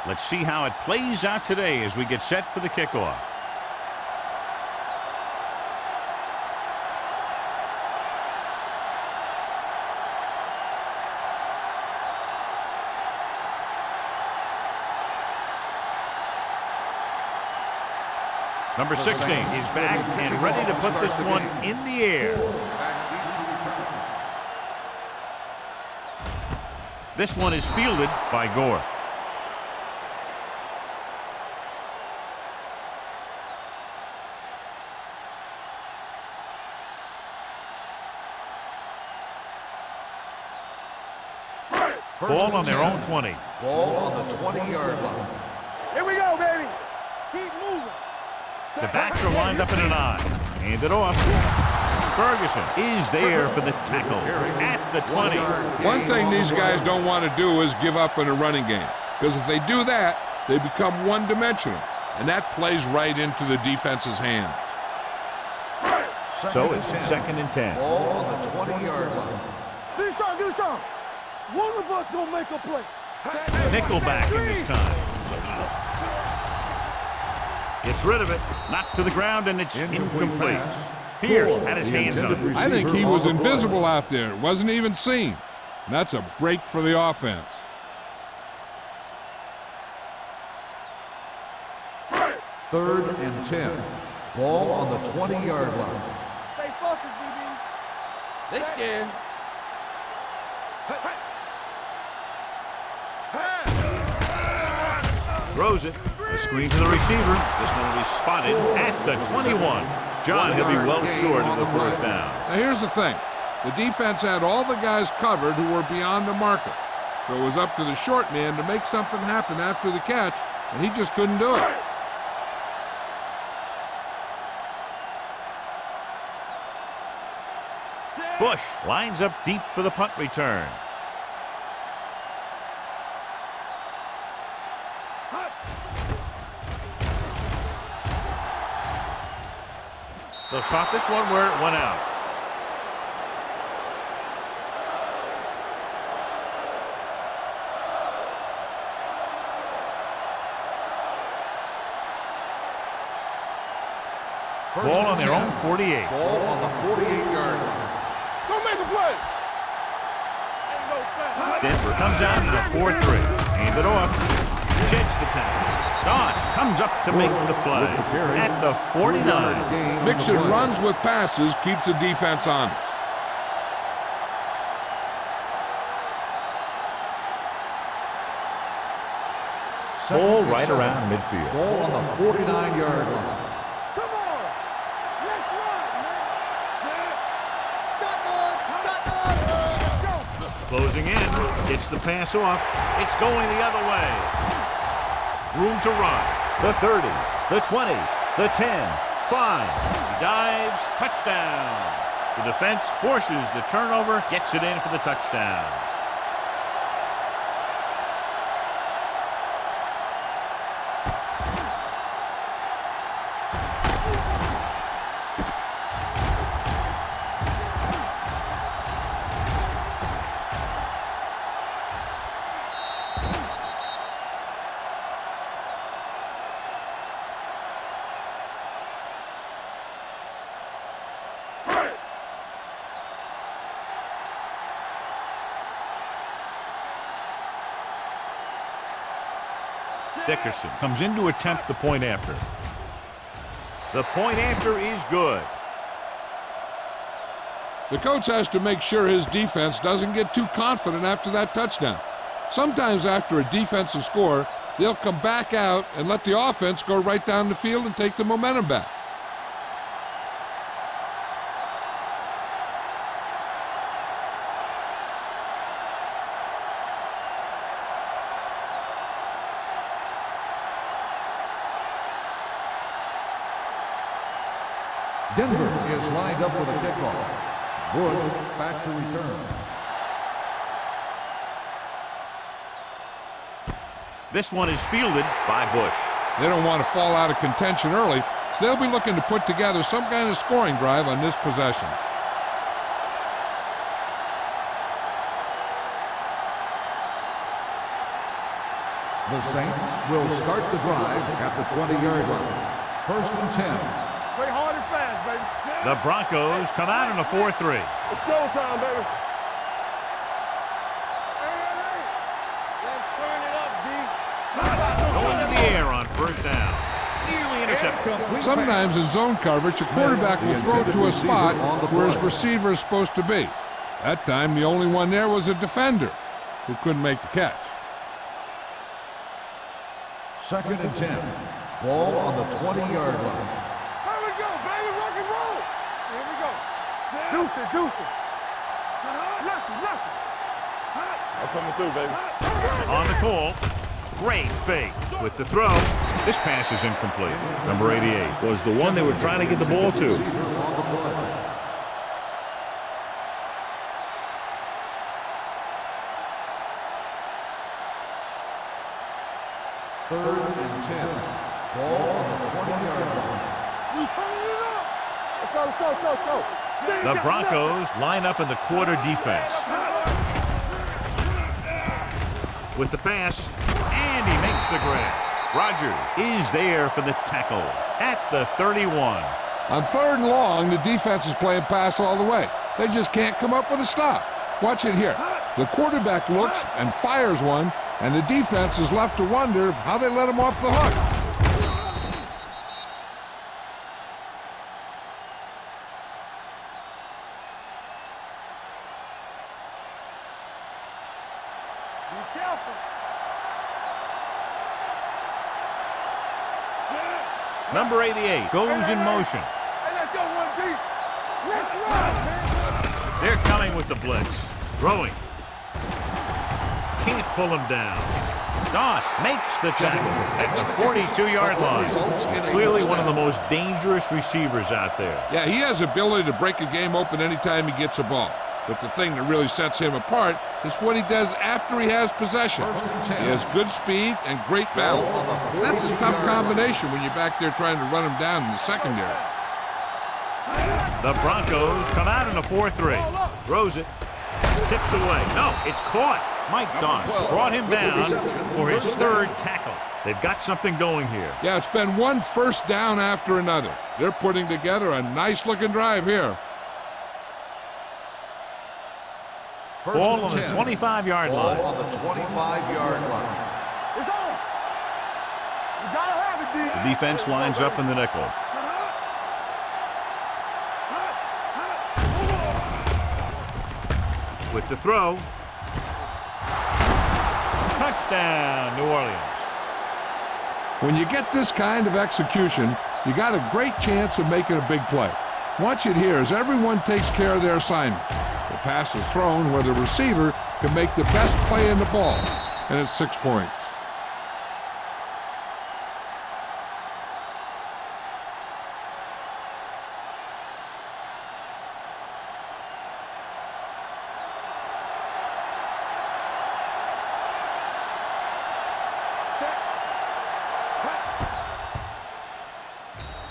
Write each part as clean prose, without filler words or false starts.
Let's see how it plays out today as we get set for the kickoff. Number 16 is back and ready to put this one in the air. This one is fielded by Gore. Ball on their own 20. Ball on the 20-yard line. Here we go, baby. Keep moving. The backs are lined up in an I. Hand it off. Ferguson is there for the tackle at the 20. One thing these guys don't want to do is give up in a running game, because if they do that, they become one-dimensional, and that plays right into the defense's hands. So it's 2nd and 10. Ball on the 20-yard line. Do something. One of us gonna make a play. Nickelback in this time. Gets rid of it. Knocked to the ground, and it's incomplete. Pierce had his hands on it. I think he was invisible out there. Wasn't even seen. And that's a break for the offense. Third and 10. Ball on the 20-yard line. Stay focused, DB. They scared. Throws it. A screen to the receiver. This one will be spotted at the 21. John, he'll be well short of the first down. Now here's the thing. The defense had all the guys covered who were beyond the marker. So it was up to the short man to make something happen after the catch, and he just couldn't do it. Bush lines up deep for the punt return. They'll stop this one where it went out. Ball on their own 48. Ball on the 48-yard line. Go make a play. Denver comes out in a 4-3. Hand it off. Sheds the tackle. Doss comes up to make the play at the 49. Mixing runs with passes keeps the defense honest. Ball right around midfield. Ball on the 49-yard line. Come on. Let's run, man. Shotgun. Closing in. Gets the pass off. It's going the other way. Room to run. The 30, the 20, the 10, 5. He dives, touchdown. The defense forces the turnover, gets it in for the touchdown. Dickerson comes in to attempt the point after. The point after is good. The coach has to make sure his defense doesn't get too confident after that touchdown. Sometimes after a defensive score, they'll come back out and let the offense go right down the field and take the momentum back. Denver is lined up for the kickoff. Bush back to return. This one is fielded by Bush. They don't want to fall out of contention early, so they'll be looking to put together some kind of scoring drive on this possession. The Saints will start the drive at the 20-yard line. 1st and 10. Play hard and fast, baby. The Broncos come out in a 4-3. It's showtime, baby. Hey. Let's turn it up, D. Going to the air on 1st down. Nearly intercepted. Sometimes in zone coverage, a quarterback will throw to a spot where his receiver is supposed to be. That time, the only one there was a defender who couldn't make the catch. 2nd and 10. Ball on the 20-yard line. Here we go, baby. Rock and roll. Here we go. Deuce it. Lucky. I'm coming through, baby. On the call. Great fake. With the throw, this pass is incomplete. Number 88 was the one they were trying to get the ball to. Receiver on the play. Third and 10. Ball on the 20-yard line. We turning it up. Let's go. The Broncos line up in the quarter defense. With the pass, and he makes the grab. Rodgers is there for the tackle at the 31. On 3rd and long, the defense is playing pass all the way. They just can't come up with a stop. Watch it here. The quarterback looks and fires one, and the defense is left to wonder how they let him off the hook. Be careful. Number 88 goes in motion. Hey, let's go, 1D. Let's run, man. They're coming with the blitz. Throwing. Can't pull him down. Doss makes the tackle at the 42-yard line. He's clearly one of the most dangerous receivers out there. Yeah, he has ability to break a game open anytime he gets a ball. But the thing that really sets him apart is what he does after he has possession. He has good speed and great balance. That's a tough combination when you're back there trying to run him down in the secondary. The Broncos come out in a 4-3. Throws it. Tipped away. No, it's caught. Mike Doss brought him down for his 3rd tackle. They've got something going here. Yeah, it's been one first down after another. They're putting together a nice-looking drive here. Ball on the 25-yard line. Ball on the 25-yard line. It's on. You gotta have it, D. The defense lines up in the nickel. With the throw. Touchdown, New Orleans. When you get this kind of execution, you got a great chance of making a big play. Watch it here as everyone takes care of their assignment. The pass is thrown where the receiver can make the best play in the ball, and it's 6 points.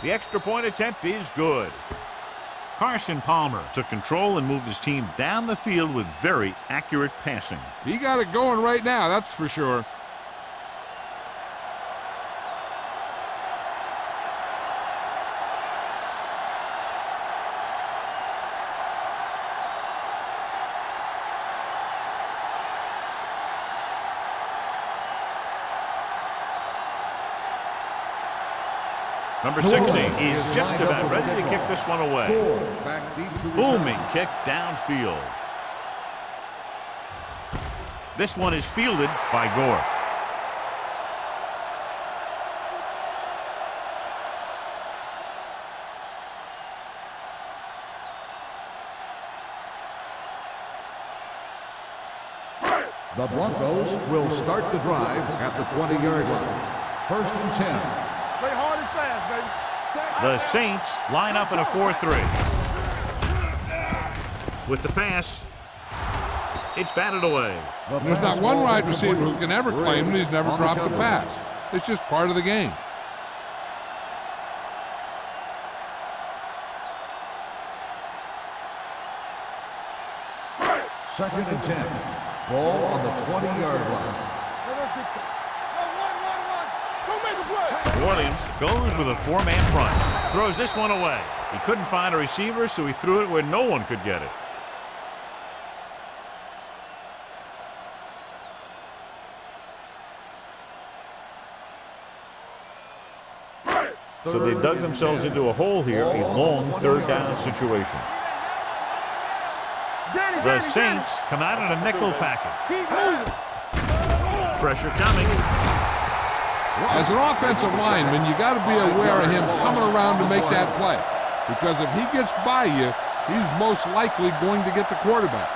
The extra point attempt is good. Carson Palmer took control and moved his team down the field with very accurate passing. He got it going right now, that's for sure. Number 60 is just about ready to kick this one away. Booming kick downfield. This one is fielded by Gore. The Broncos will start the drive at the 20-yard line. 1st and 10. Play hard and fast, baby. The Saints line up in a 4-3. With the pass, it's batted away. There's not one wide receiver who can ever claim that he's never dropped a pass. It's just part of the game. Second and 10. Ball on the 20-yard line. Let us get to New Orleans goes with a four-man front. Throws this one away. He couldn't find a receiver, so he threw it where no one could get it. So they dug themselves into a hole here, a long third down situation. The Saints come out in a nickel package. Pressure coming. As an offensive lineman, you got to be aware of him coming around to make that play. Because if he gets by you, he's most likely going to get the quarterback.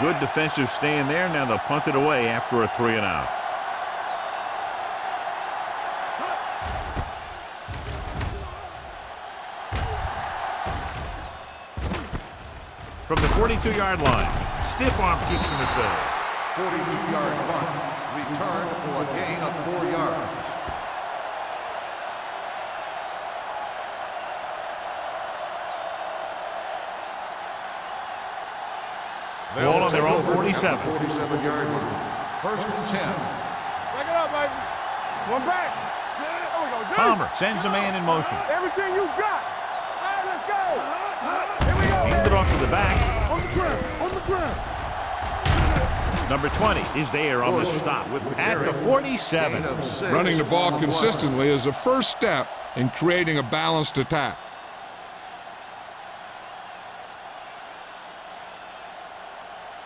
Good defensive stand there. Now they'll punt it away after a 3-and-out. From the 42-yard line, stiff arm keeps him at bay. 42-yard punt. Return for a gain of 4 yards. Ball on their own 47. 47-yard line. First and 10. Back it up, baby. One back. There we go. Palmer sends a man in motion. Everything you got. All right, let's go. Here we go. Hands it off to the back. On the ground. On the ground. Number 20 is there on the stop at the 47. Running the ball consistently is the first step in creating a balanced attack.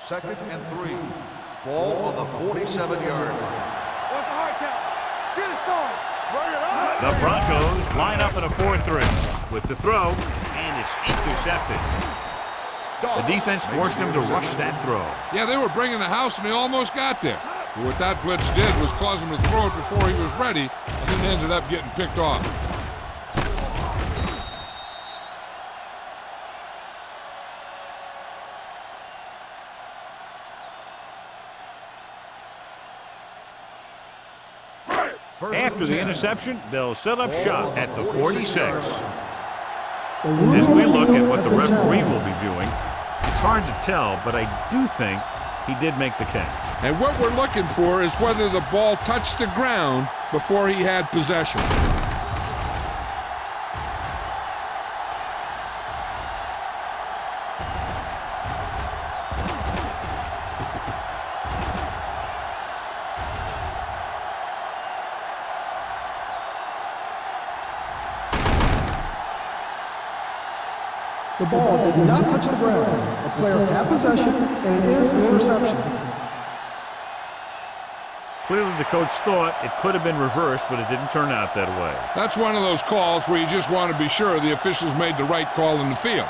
Second and 3. Ball on the 47-yard line. What's the hard count? Get it started. Bring it on. The Broncos line up in a 4-3 with the throw, and it's intercepted. The defense forced him to rush that throw. Yeah, they were bringing the house, and they almost got there. But what that blitz did was cause him to throw it before he was ready, and then ended up getting picked off. After the interception, they'll set up shop at the 46. As we look at what the referee will be viewing, it's hard to tell, but I do think he did make the catch. And what we're looking for is whether the ball touched the ground before he had possession. The ball did not touch the ground. The player had possession, and it is an interception. Clearly the coach thought it could have been reversed, but it didn't turn out that way. That's one of those calls where you just want to be sure the officials made the right call in the field.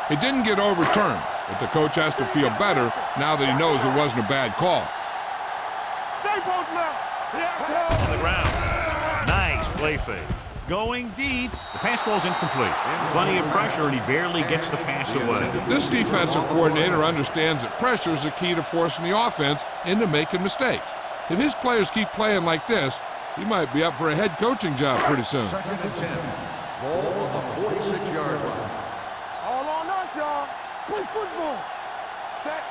It didn't get overturned, but the coach has to feel better now that he knows it wasn't a bad call. Stay post now. On the ground. Nice play fake. Going deep. The pass ball's incomplete. Plenty of pressure, and he barely gets the pass away. This defensive coordinator understands that pressure is the key to forcing the offense into making mistakes. If his players keep playing like this, he might be up for a head coaching job pretty soon. Second and 10. Ball on the 46-yard line. All on us, y'all. Play football. Set.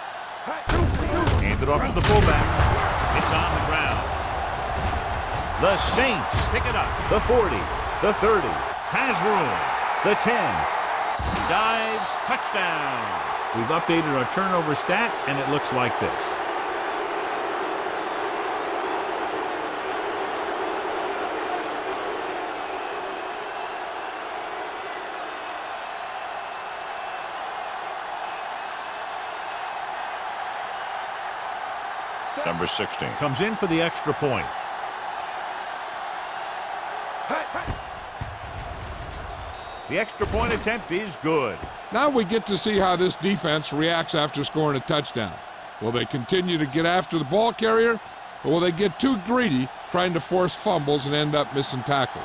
Hand it off to the fullback. It's on the ground. The Saints pick it up. The 40, the 30, has room. The 10, dives, touchdown. We've updated our turnover stat, and it looks like this. Number 16 comes in for the extra point. The extra point attempt is good. Now we get to see how this defense reacts after scoring a touchdown. Will they continue to get after the ball carrier, or will they get too greedy trying to force fumbles and end up missing tackles?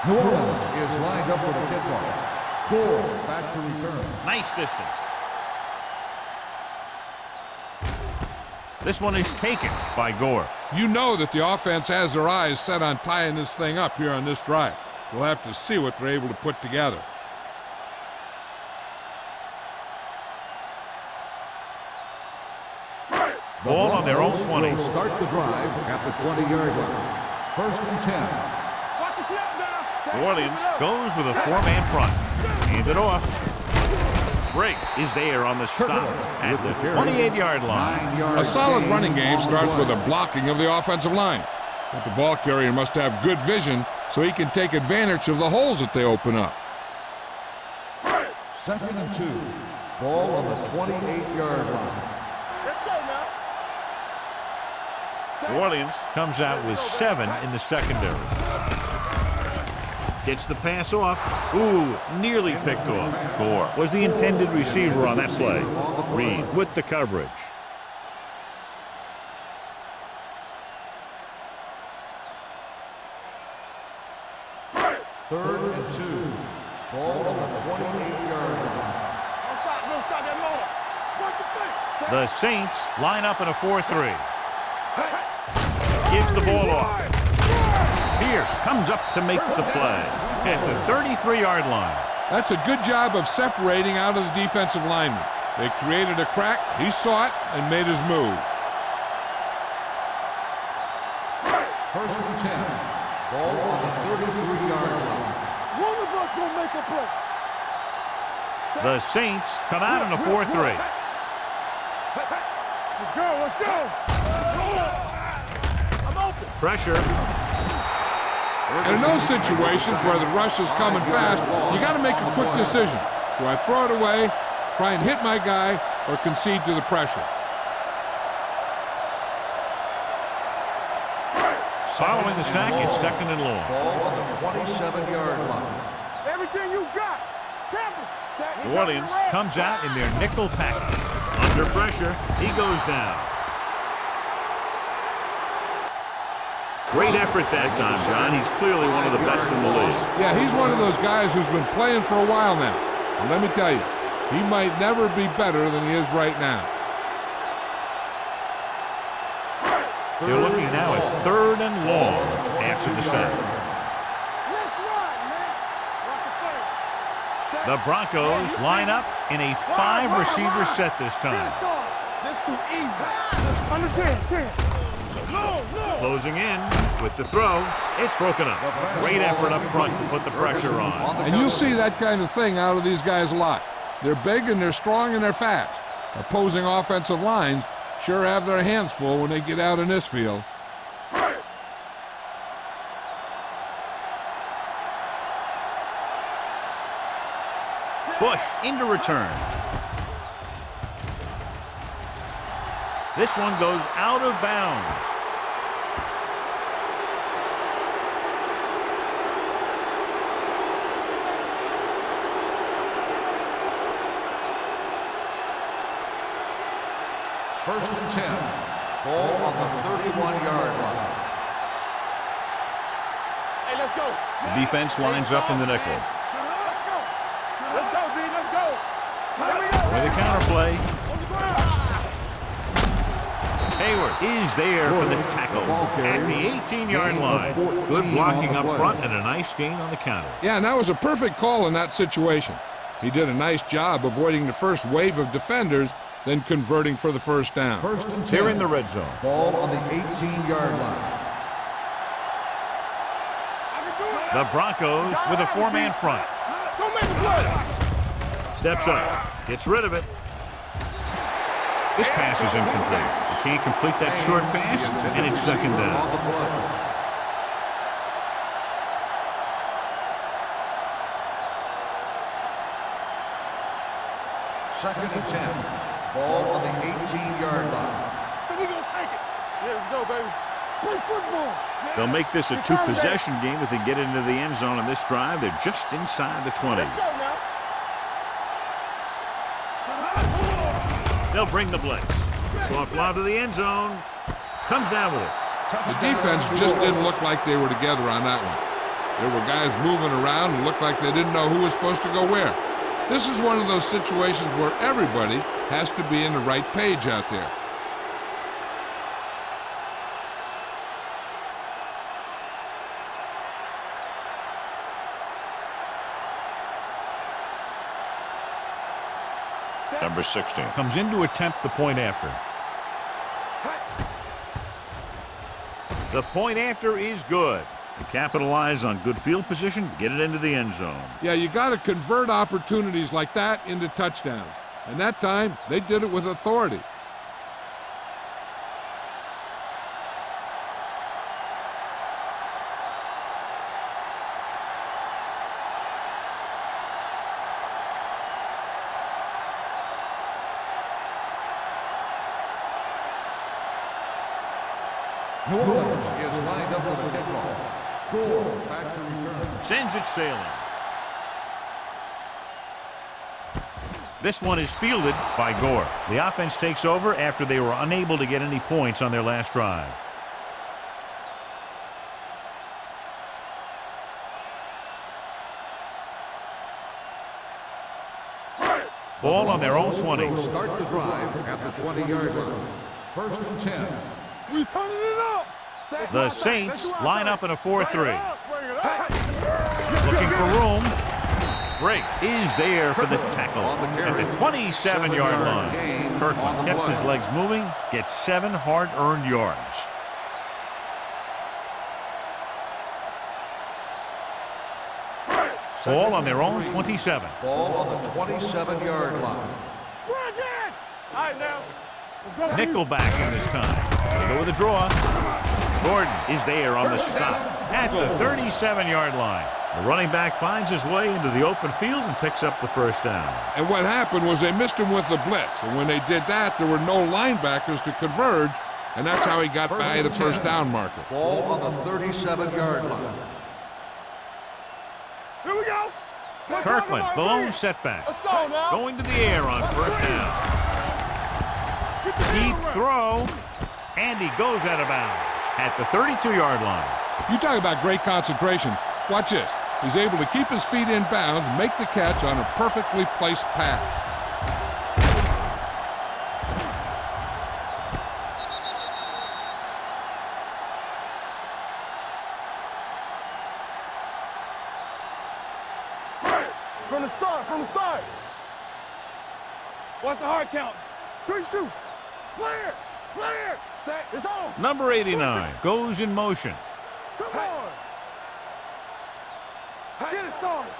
New Orleans is lined up for the kickoff. Gore back to return. Nice distance. This one is taken by Gore. You know that the offense has their eyes set on tying this thing up here on this drive. We'll have to see what they're able to put together. Ball on their own 20. Will start the drive at the 20-yard line. First and 10. Watch the snap now. New Orleans goes with a four-man front. Hand it off. Break is there on the stop at the 28-yard line. A solid running game starts with a blocking of the offensive line. But the ball carrier must have good vision so he can take advantage of the holes that they open up. Second and 2. Ball on the 28-yard line. Let's go now. New Orleans comes out with 7 in the secondary. Gets the pass off. Ooh, nearly picked off. Gore was the intended receiver on that play. Reed with the coverage. Third and 2. Ball on the 28-yard line. Don't stop that motor. Watch the play. The Saints line up in a 4-3. Gives the ball off. Pierce comes up to make the play at the 33-yard line. That's a good job of separating out of the defensive lineman. They created a crack, he saw it, and made his move. First and 10. Ball on the 33-yard line. One of us gonna make a play. The Saints come out in a 4-3. Let's go, let's go. I'm open. Pressure. And in those situations where the rush is coming fast, you got to make a quick decision. Do I throw it away, try and hit my guy, or concede to the pressure? Following the sack, it's second and long. Ball on the 27-yard line. Everything you got. Tampa. New Orleans comes out in their nickel package. Under pressure, he goes down. Great effort that time, John. He's clearly one of the best in the league. Yeah, he's one of those guys who's been playing for a while now. And let me tell you, he might never be better than he is right now. They're looking now at third and long after the sack. Let's run, man. Watch the play. The Broncos line up in a 5-receiver set this time. That's too easy. Under 10. No. Closing in with the throw. It's broken up. Great effort up front to put the pressure on. And you'll see that kind of thing out of these guys a lot. They're big and they're strong and they're fast. Opposing offensive lines sure have their hands full when they get out in this field. Bush into return. This one goes out of bounds. First and 10. Ball on the 31-yard line. Hey, let's go. The defense lines up in the nickel. Let's go, D. Let's go. Here we go. With a counterplay, On the ground. Hayward is there for the tackle at the 18-yard line. Good blocking up front and a nice gain on the counter. Yeah, and that was a perfect call in that situation. He did a nice job avoiding the first wave of defenders, then converting for the first down. First and 10. They're in the red zone. Ball on the 18-yard line. The Broncos with a 4-man front. Don't make a play. Steps up, gets rid of it. This pass is incomplete. He can't complete that short pass, and it's second down. On the play. Second and 10. Ball on the 18-yard line. So we gonna take it. Yeah, let's go, baby. Play football. They'll make this a 2-possession game if they get into the end zone on this drive. They're just inside the 20. Let's go now. They'll bring the blitz. Soft lob to the end zone. Comes down with it. The defense just didn't look like they were together on that one. There were guys moving around and looked like they didn't know who was supposed to go where. This is one of those situations where everybody has to be in the right page out there. Number 16 comes in to attempt the point after. The point after is good. And capitalize on good field position, get it into the end zone. Yeah, you got to convert opportunities like that into touchdowns. And that time, they did it with authority. New Orleans is lined up for the kickoff. Gore back to return. Sends it sailing. This one is fielded by Gore. The offense takes over after they were unable to get any points on their last drive. Ball on their own 20. Will start the drive at the 20-yard line. First and 10. We turning it up. The Saints line up in a 4-3. Looking for room. Break is there for the tackle at the 27-yard line. Kirkland kept his legs moving, gets 7 hard-earned yards. Ball on their own 27. Ball on the 27-yard line. All right, now. Nickelback in this time. They go with a draw. Gordon is there on the stop at the 37-yard line. The running back finds his way into the open field and picks up the first down. And what happened was they missed him with the blitz. And when they did that, there were no linebackers to converge. And that's how he got by the first down marker. Ball on the 37-yard line. Here we go. Kirkland, the lone setback. Let's go now. Going to the air on first down. Deep throw, and he goes out of bounds at the 32-yard line. You talk about great concentration. Watch this. He's able to keep his feet in bounds, make the catch on a perfectly placed pass. From the start. What's the hard count? 3, shoot. Clear. Set. It's on. Number 89 goes in motion. Come on. Get it started.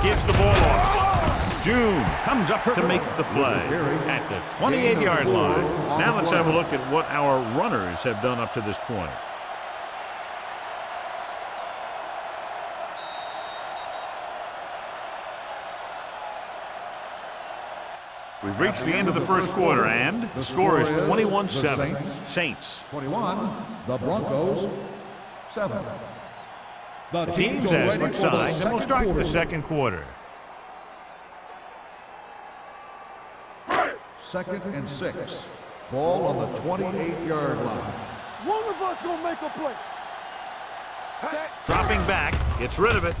Gives the ball off. June comes up to make the play at the 28-yard line. Now let's have a look at what our runners have done up to this point. We've reached the end of the first quarter, and the score is 21-7. Saints. 21, the Broncos, 7. The teams as switch sides, and we'll start the second quarter. Second and 6. Ball on the 28-yard line. One of us gonna make a play. Set. Dropping back, gets rid of it.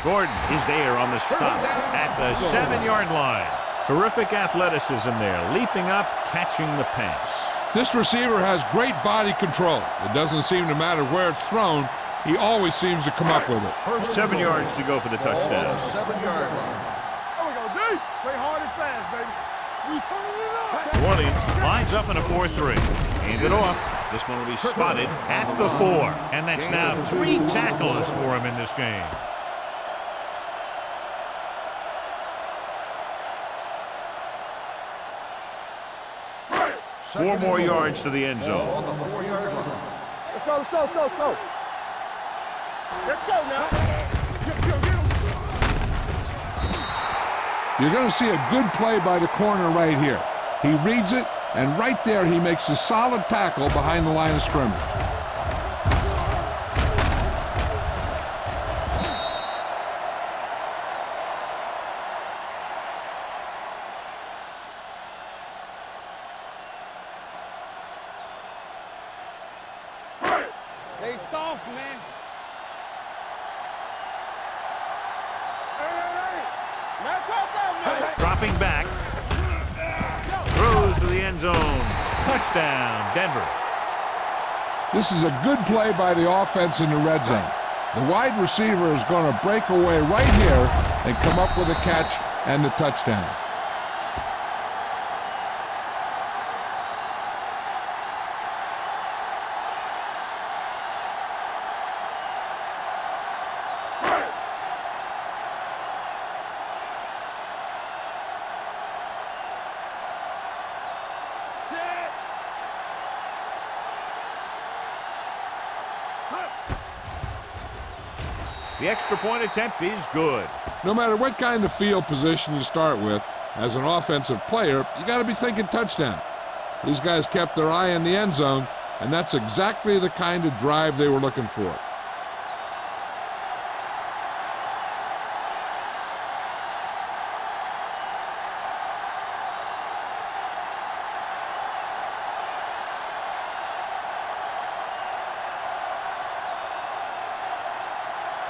Gordon is there on the stop at the 7-yard line. Terrific athleticism there, leaping up, catching the pass. This receiver has great body control. It doesn't seem to matter where it's thrown. He always seems to come up with it. First 7 yards to go for the touchdown. Ball on the 7-yard line. There we go, D. Play hard and fast, baby. We turning it up. New Orleans lines up in a 4-3. Hand it off. This one will be spotted at the 4. And that's now 3 tackles for him in this game. Four more yards to the end zone. On the 4-yard line. Let's go. Let's go now. You're going to see a good play by the corner right here. He reads it, and right there he makes a solid tackle behind the line of scrimmage. They soft, man. Dropping back. Throws to the end zone. Touchdown, Denver. This is a good play by the offense in the red zone. The wide receiver is going to break away right here and come up with a catch and the touchdown. The extra point attempt is good. No matter what kind of field position you start with, as an offensive player, you got to be thinking touchdown. These guys kept their eye on the end zone, and that's exactly the kind of drive they were looking for.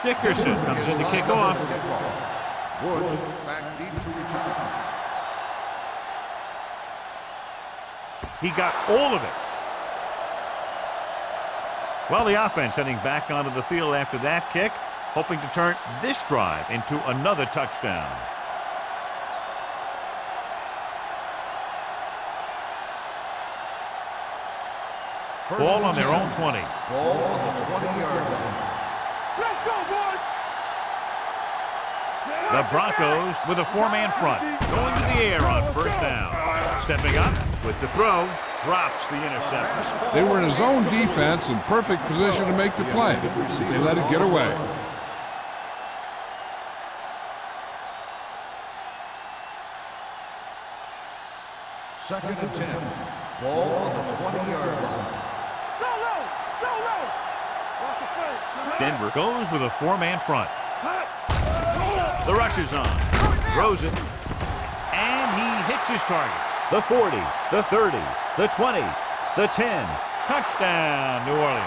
Dickerson comes in to kick off. Woods back deep to return. He got all of it. Well, the offense heading back onto the field after that kick, hoping to turn this drive into another touchdown. Ball on their own 20. Ball on the 20-yard line. Let's go, boys! The Broncos with a four-man front, going to the air on first down. Stepping up with the throw, drops the interception. They were in a zone defense in perfect position to make the play. They let it get away. Second and 10. Ball on the 20-yard line. Denver goes with a four-man front. The rush is on. Throws it. And he hits his target. The 40, the 30, the 20, the 10. Touchdown, New Orleans.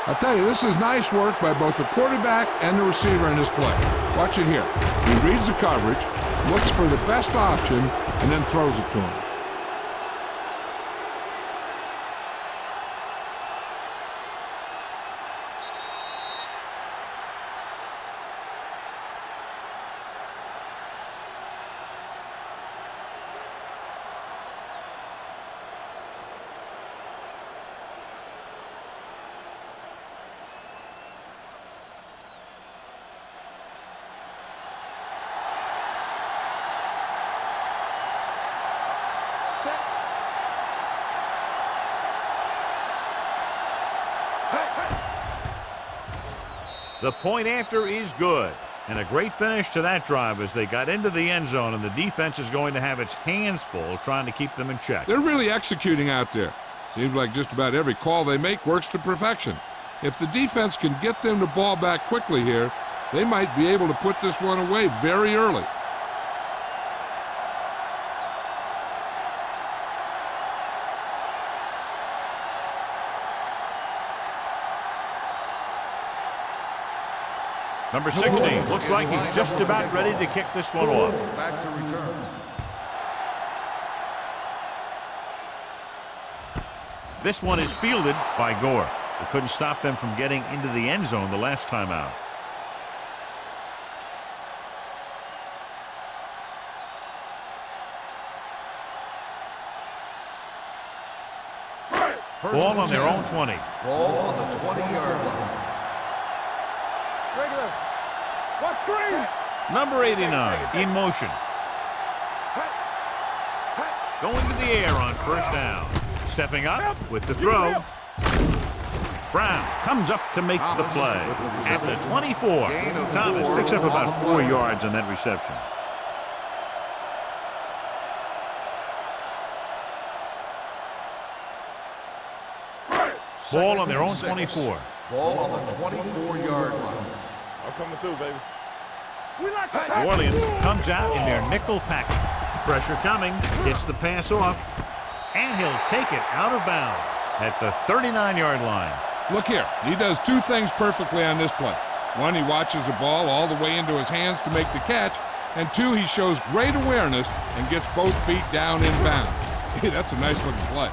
I'll tell you, this is nice work by both the quarterback and the receiver in this play. Watch it here. He reads the coverage, looks for the best option, and then throws it to him. The point after is good. And a great finish to that drive as they got into the end zone, and the defense is going to have its hands full trying to keep them in check. They're really executing out there. Seems like just about every call they make works to perfection. If the defense can get them the ball back quickly here, they might be able to put this one away very early. Number 16 looks like he's just about ready to kick this one off. Back to return. This one is fielded by Gore. He couldn't stop them from getting into the end zone the last time out. Ball on their own 20. Ball on the 20-yard line. Regular. Watch screen. Number 89 in motion. Going to the air on first down. Stepping up with the throw. Brown comes up to make the play at the 24. Thomas picks up about 4 yards on that reception. Ball on their own 24. Ball on the 24-yard line. I'm coming through, baby. We like New Orleans comes out in their nickel package. Pressure coming, gets the pass off, and he'll take it out of bounds at the 39-yard line. Look here, he does two things perfectly on this play. One, he watches the ball all the way into his hands to make the catch, and two, he shows great awareness and gets both feet down in bounds. Hey, that's a nice looking play.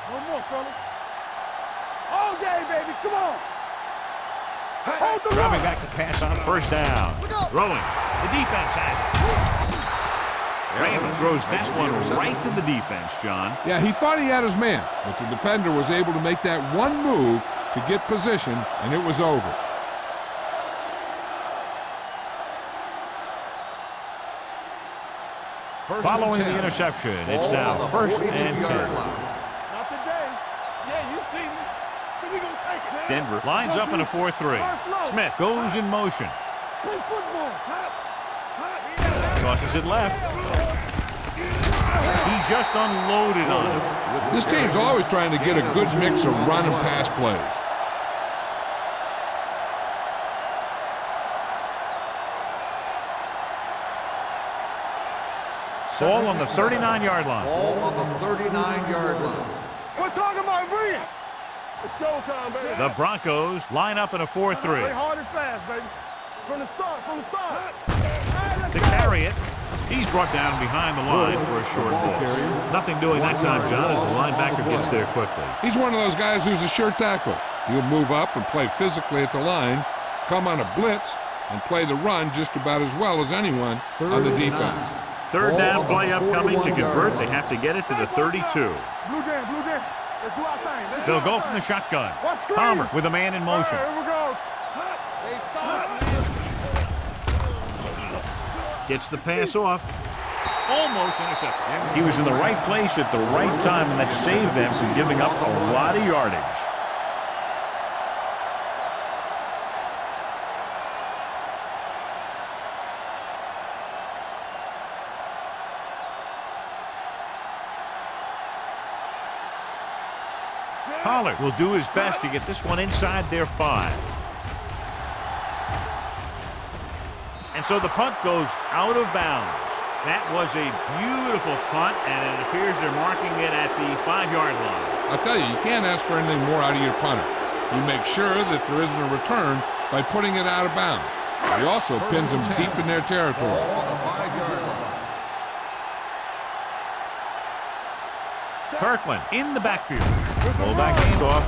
One more, fellas. All day, baby. Come on. Hold the Dropping line. back to pass on first down. Throwing. The defense has it. Raymond throws that one right to the defense, John. Yeah, he thought he had his man, but the defender was able to make that one move to get position, and it was over. Following the interception, it's now first and 10. Not today. Yeah, you see me. So we gonna take it. Denver lines up in a 4-3. Smith goes in motion. Play football. Tosses it left. He just unloaded on it. This team's always trying to get a good mix of run and pass plays. Ball on the 39-yard line. Ball on the 39-yard line. We're talking about brilliant. It's showtime, baby. The Broncos line up in a Play 4-3. hard and fast, baby. From the start, To carry it, he's brought down behind the line for a short ball. Nothing doing that time, John, as the linebacker gets there quickly. He's one of those guys who's a sure tackle. He'll move up and play physically at the line, come on a blitz, and play the run just about as well as anyone on the defense. Third down play upcoming. To convert, they have to get it to the 32. Blue game, blue game. Let's do our thing. Let's do They'll our go thing. from the shotgun. What's screen? Palmer with a man in motion. Here we go. Gets the pass off. Almost intercepted. He was in the right place at the right time, and that saved them from giving up a lot of yardage. Pollard will do his best to get this one inside their 5. And so the punt goes out of bounds. That was a beautiful punt, and it appears they're marking it at the 5-yard line. I'll tell you, you can't ask for anything more out of your punter. You make sure that there isn't a return by putting it out of bounds. He also pins them deep in their territory. Ball on the 5-yard line. Kirkland in the backfield. Fullback handoff.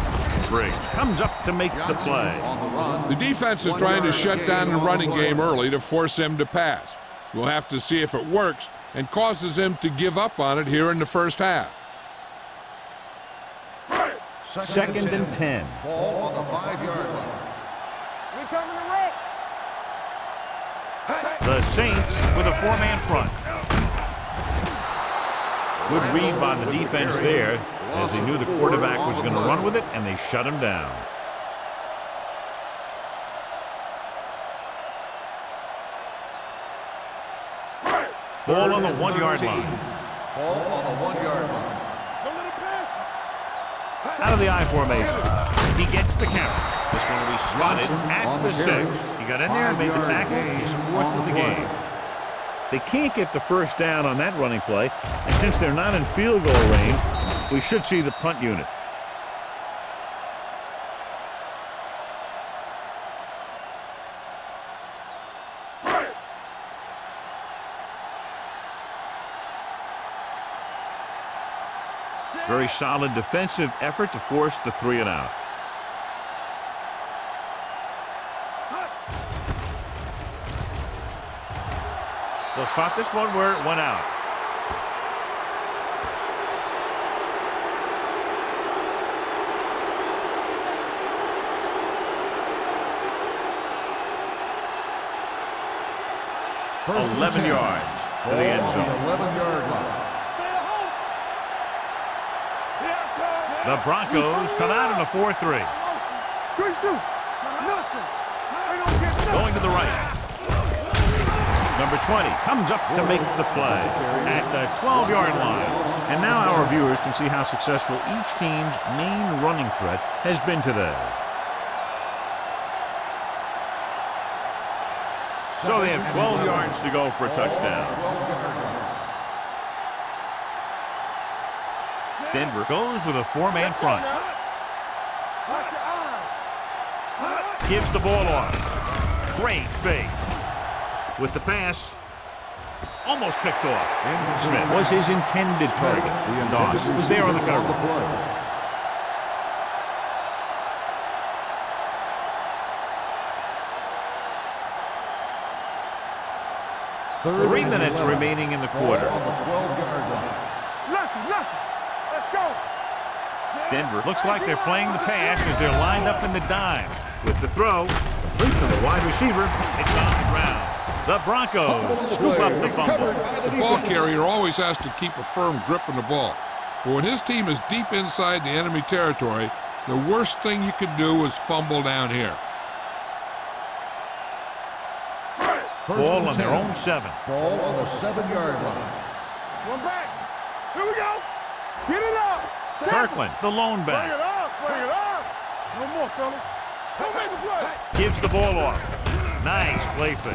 Briggs comes up to make the play. On the run. The defense is trying to shut down the running game early to force him to pass. We'll have to see if it works and causes him to give up on it here in the first half. Second and 10. Ball on the 5-yard line. We coming to wreck. The Saints with a 4-man front. Good read by the defense there, as they knew the quarterback was going to run with it, and they shut him down. Ball on the 1-yard line. Ball on the 1-yard line. Don't let him pass. Out of the I formation. He gets the count. This one will be spotted at the 6. He got in there and made the tackle. He's 4th of the game. They can't get the first down on that running play, and since they're not in field goal range, we should see the punt unit. Very solid defensive effort to force the 3-and-out. They'll spot this one where it went out. First 11 yards to the end zone. 11-yard line. The Broncos come out in a 4-3. Good shoot. Nothing. They don't get nothing. Going to the right. Number 20 comes up to make the play at the 12-yard line. And now our viewers can see how successful each team's main running threat has been today. So they have 12 yards to go for a touchdown. Denver goes with a four-man front. Watch your eyes. Gives the ball off. Great fake. With the pass, almost picked off. Smith was his intended target. Doss was there on the cover. 3 minutes remaining in the quarter. On the 12-yard line. Lucky. Let's go. Denver looks like they're playing the pass as they're lined up in the dime. With the throw, complete to the wide receiver. It's on the ground. The Broncos scoop up the fumble. The ball carrier always has to keep a firm grip on the ball. But when his team is deep inside the enemy territory, the worst thing you could do is fumble down here. Ball on their own 7. Ball on the 7-yard line. One back. Here we go. Get it up. Kirkland, the lone Bring it back, up. Bring it up. No more, fellas. Don't make the play. gives the ball off. Nice play fake.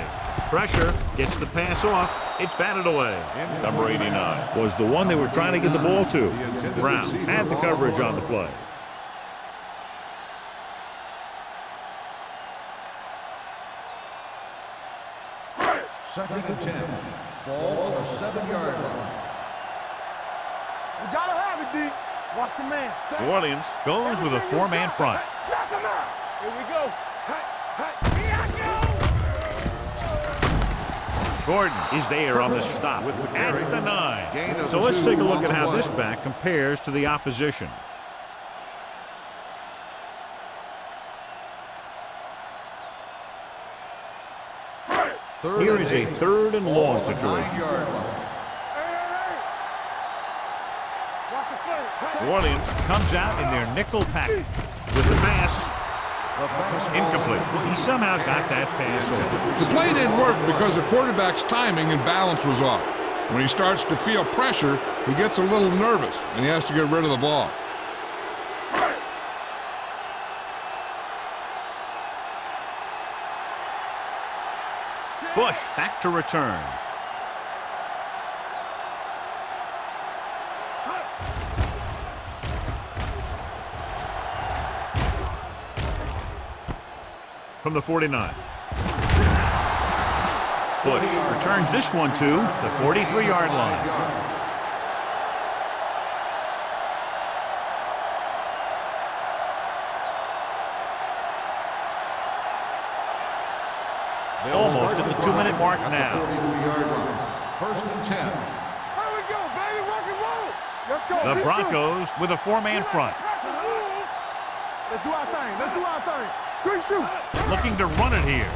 Pressure, gets the pass off. It's batted away. Number 89 was the one they were trying to get the ball to. Brown had the coverage on the play. Second and 10. Ball on the 7-yard line. You gotta have it, D. Watch your man. New Orleans goes with a four-man front. Knock him out. Here we go. Gordon is there on the stop at the 9. So let's take a look at how this back compares to the opposition. Here is a 3rd and long situation. New Orleans comes out in their nickel package with the pass. Incomplete. He somehow got that pass over. The play didn't work because the quarterback's timing and balance was off. When he starts to feel pressure, he gets a little nervous, and he has to get rid of the ball. Bush back to return. From the 49. Bush returns this one to the 43-yard line. Almost at the 2-minute mark now. 43-yard line. 1st and 10. Here we go, baby. Rock and roll. Let's go. The Broncos with a four-man front. Let's do our thing. Let's do our thing. Good shoot. Looking to run it here.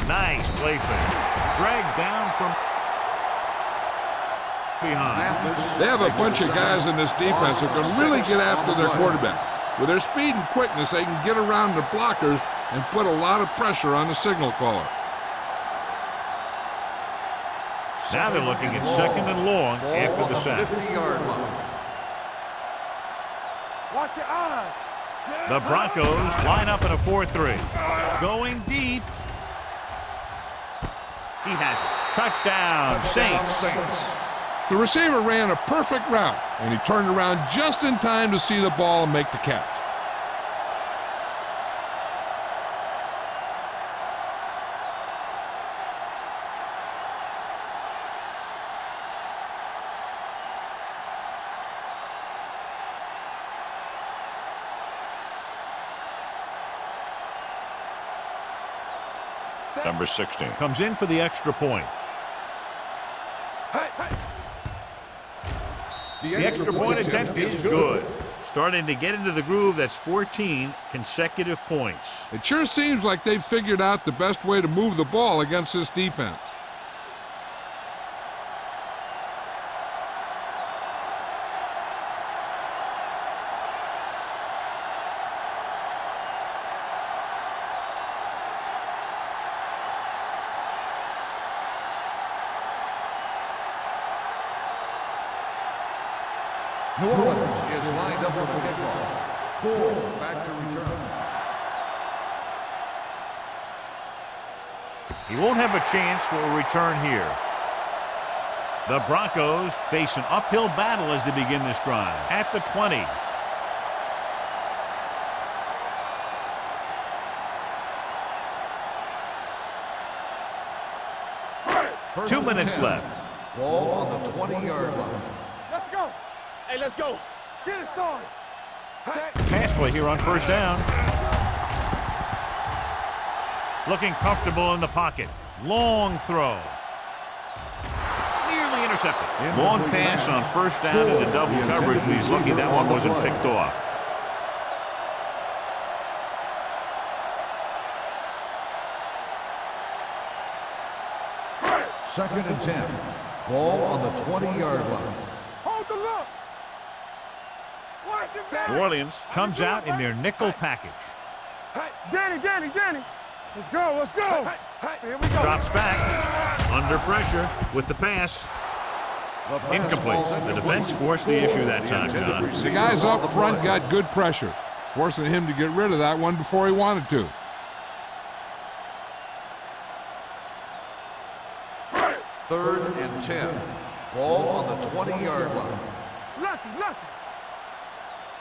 Nice play fake. Dragged down from behind. They have a bunch of guys in this defense that can really get after their quarterback. With their speed and quickness, they can get around the blockers and put a lot of pressure on the signal caller. Now they're looking at 2nd and long after the sack. 50-yard line. Watch your eyes. The Broncos line up in a 4-3. Going deep. He has it. Touchdown, Saints. The receiver ran a perfect route, and he turned around just in time to see the ball and make the catch. Number 16 comes in for the extra point. The extra point attempt is good. Starting to get into the groove. That's 14 consecutive points. It sure seems like they've figured out the best way to move the ball against this defense. New Orleans is lined up for the kickoff. Bull back to return. He won't have a chance for a return here. The Broncos face an uphill battle as they begin this drive at the 20. 2 minutes left. Ball on the 20-yard line. Let's go. Hey, let's go. Get it, son. Pass play here on first down. Looking comfortable in the pocket. Long throw. Nearly intercepted. Long pass on first down into double coverage, and he's lucky that one wasn't picked off. Second and 10. Ball on the 20-yard line. Hold the look. Watch the back. New Orleans comes out in their nickel package. Danny. Let's go, let's go. Here we go. Drops back. Under pressure with the pass. Incomplete. The defense forced the issue that time, John. The guys up front got good pressure, forcing him to get rid of that one before he wanted to. Third and 10. Ball on the 20-yard line. Lucky.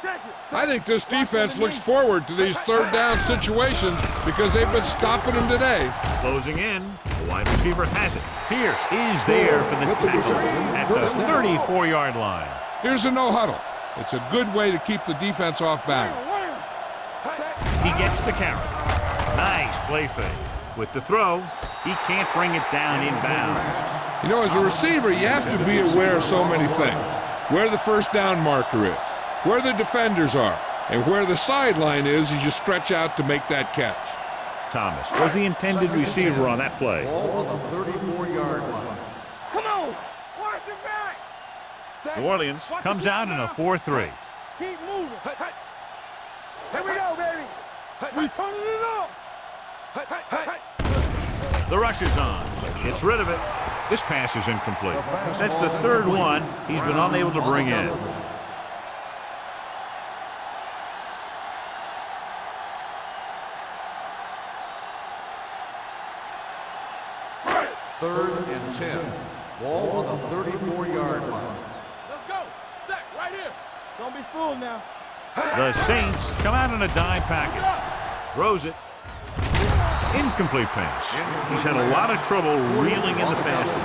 Check it. I think this defense looks forward to these third down situations because they've been stopping them today. Closing in. The wide receiver has it. Pierce is there for the tackle at the 34-yard line. Here's a no huddle. It's a good way to keep the defense off balance. He gets the carry. Nice play fake. With the throw, he can't bring it down inbounds. You know, as a receiver, you have to be aware of so many things. Where the first down marker is, where the defenders are, and where the sideline is as you stretch out to make that catch. Thomas was the intended receiver on that play. Ball on the 34-yard line. Come on. Watch the back. New Orleans comes out in a 4-3. Keep moving. Here we go, baby. We turning it up. The rush is on. Gets rid of it. This pass is incomplete. That's the third one he's been unable to bring in. Third and 10. Ball on the 34-yard line. Let's go. Set right here. Don't be fooled now. The Saints come out in a dime package. Throws it. Incomplete pass. He's had a lot of trouble reeling in the passes.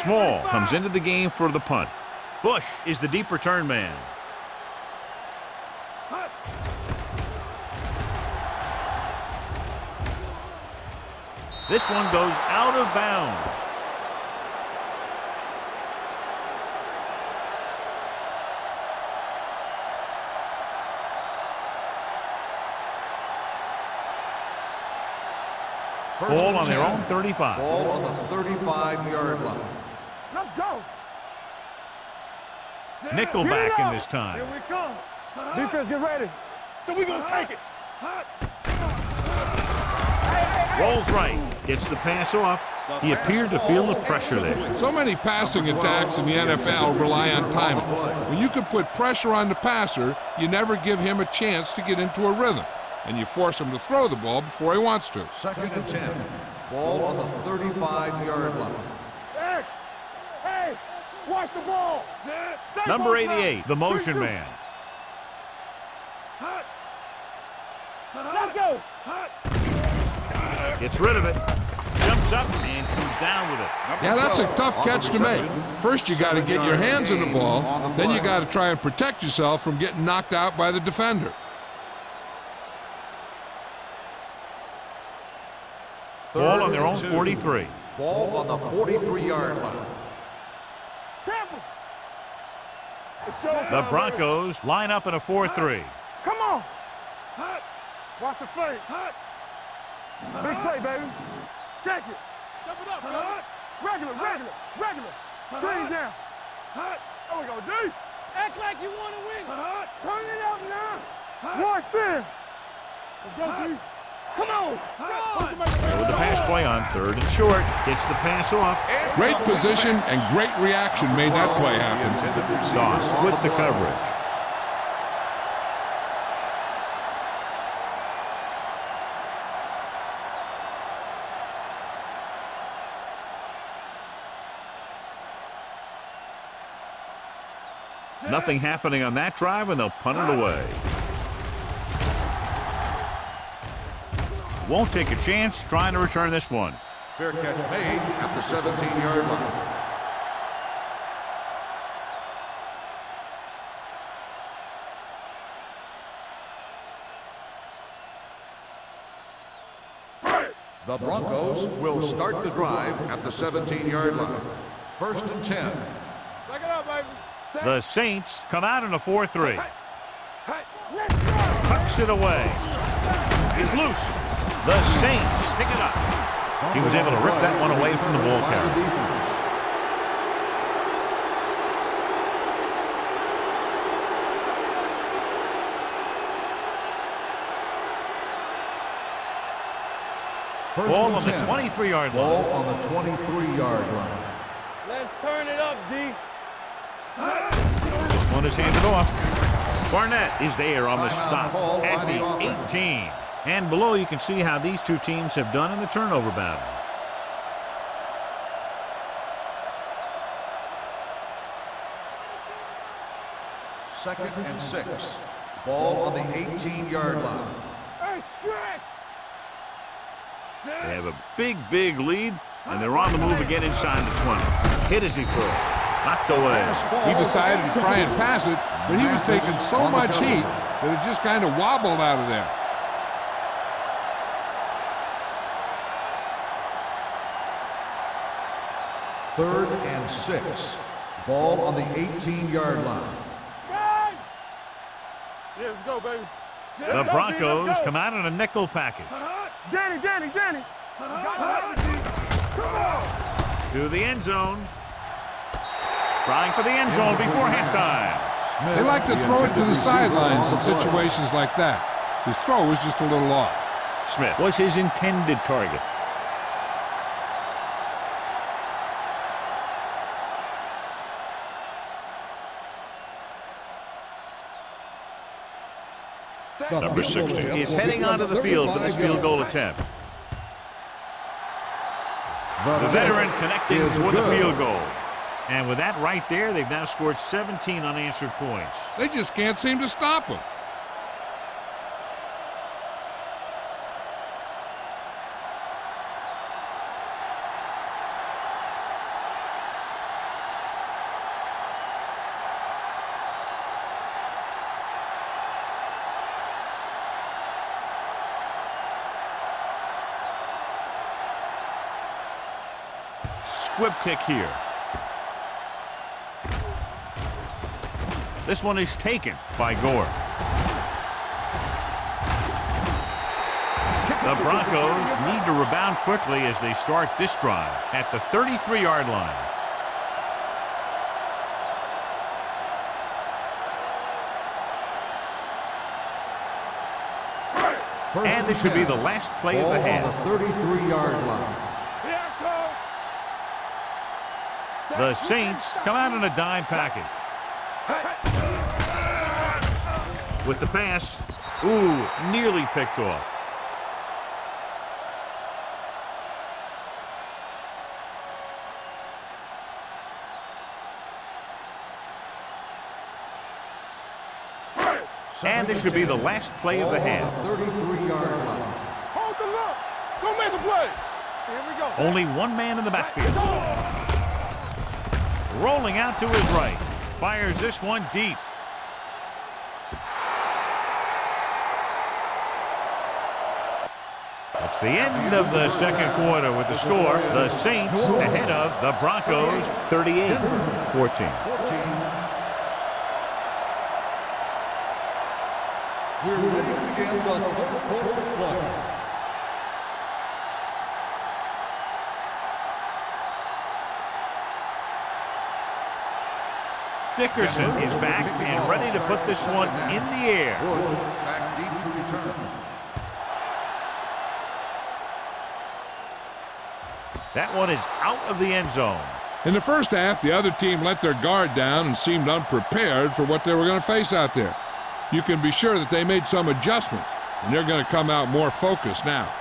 Small comes into the game for the punt. Bush is the deep return man. This one goes out of bounds. Ball on their own 35. Ball on the 35-yard line. Let's go. Nickelback in this time. Here we come. Defense, get ready. So we're going to take it. Rolls right. Gets the pass off. He appeared to feel the pressure there. So many passing attacks in the NFL rely on timing. When you can put pressure on the passer, you never give him a chance to get into a rhythm, and you force him to throw the ball before he wants to. Second and 10. Ball on the 35-yard line. X. Hey, watch the ball. Number 88, the motion man. Let's go. Gets rid of it. Jumps up and comes down with it. Yeah, that's a tough catch to make. First, you got to get your hands on the ball. Then you got to try and protect yourself from getting knocked out by the defender. Ball on their own 43. Ball on the 43-yard line. Tampa. The Broncos line up in a 4-3. Come on. Watch the play. Big play, baby. Check it. Step it up, brother. Regular. Screen down. There we go, D. Act like you want to win. Turn it up now. Watch in. Let's go, D. Come on. With the pass play on 3rd and short. Gets the pass off. Great position and great reaction made that play happen. Doss with the coverage. Nothing happening on that drive, and they'll punt it away. Won't take a chance trying to return this one. Fair catch made at the 17-yard line. The Broncos will start the drive at the 17-yard line. 1st and 10. Back it up, baby. The Saints come out in a 4-3. Tucks it away. It's loose. The Saints pick it up. He was able to rip that one away from the ball carrier. Ball on the 23-yard line. Ball on the 23-yard line. Let's turn it up, D. This one is handed off. Barnett is there on the stop at the 18. And below you can see how these two teams have done in the turnover battle. Second and 6. Ball on the 18-yard line. Hey, stretch. They have a big lead, and they're on the move again inside the 20. Hit as he throws. Knocked away. He decided to try and pass it, but he was taking so much heat that it just kind of wobbled out of there. Third and 6. Ball on the 18-yard line. Yeah, let's go, baby. The Broncos come out in a nickel package. Danny. Come on. To the end zone. Trying for the end zone before halftime. They like to throw it to the sidelines in situations like that. His throw was just a little off. Smith was his intended target. Number 60 is heading onto the field for this field goal attempt. The veteran connecting with a field goal. And with that right there, they've now scored 17 unanswered points. They just can't seem to stop him. Squib kick here. This one is taken by Gore. The Broncos need to rebound quickly as they start this drive at the 33-yard line. And this should be the last play of the half. Ball on the 33-yard line. The Saints come out in a dime package. With the pass, nearly picked off. And this should be the last play of the half. 33-yard line. Hold the look. Go make a play. Here we go. Only one man in the backfield. Rolling out to his right. Fires this one deep. That's the end of the second quarter with the score. The Saints ahead of the Broncos 38-14. We're ready to begin the third quarter of play. Dickerson is back and ready to put this one in the air. Bush back deep to return. That one is out of the end zone. In the first half, the other team let their guard down and seemed unprepared for what they were going to face out there. You can be sure that they made some adjustments, and they're going to come out more focused now.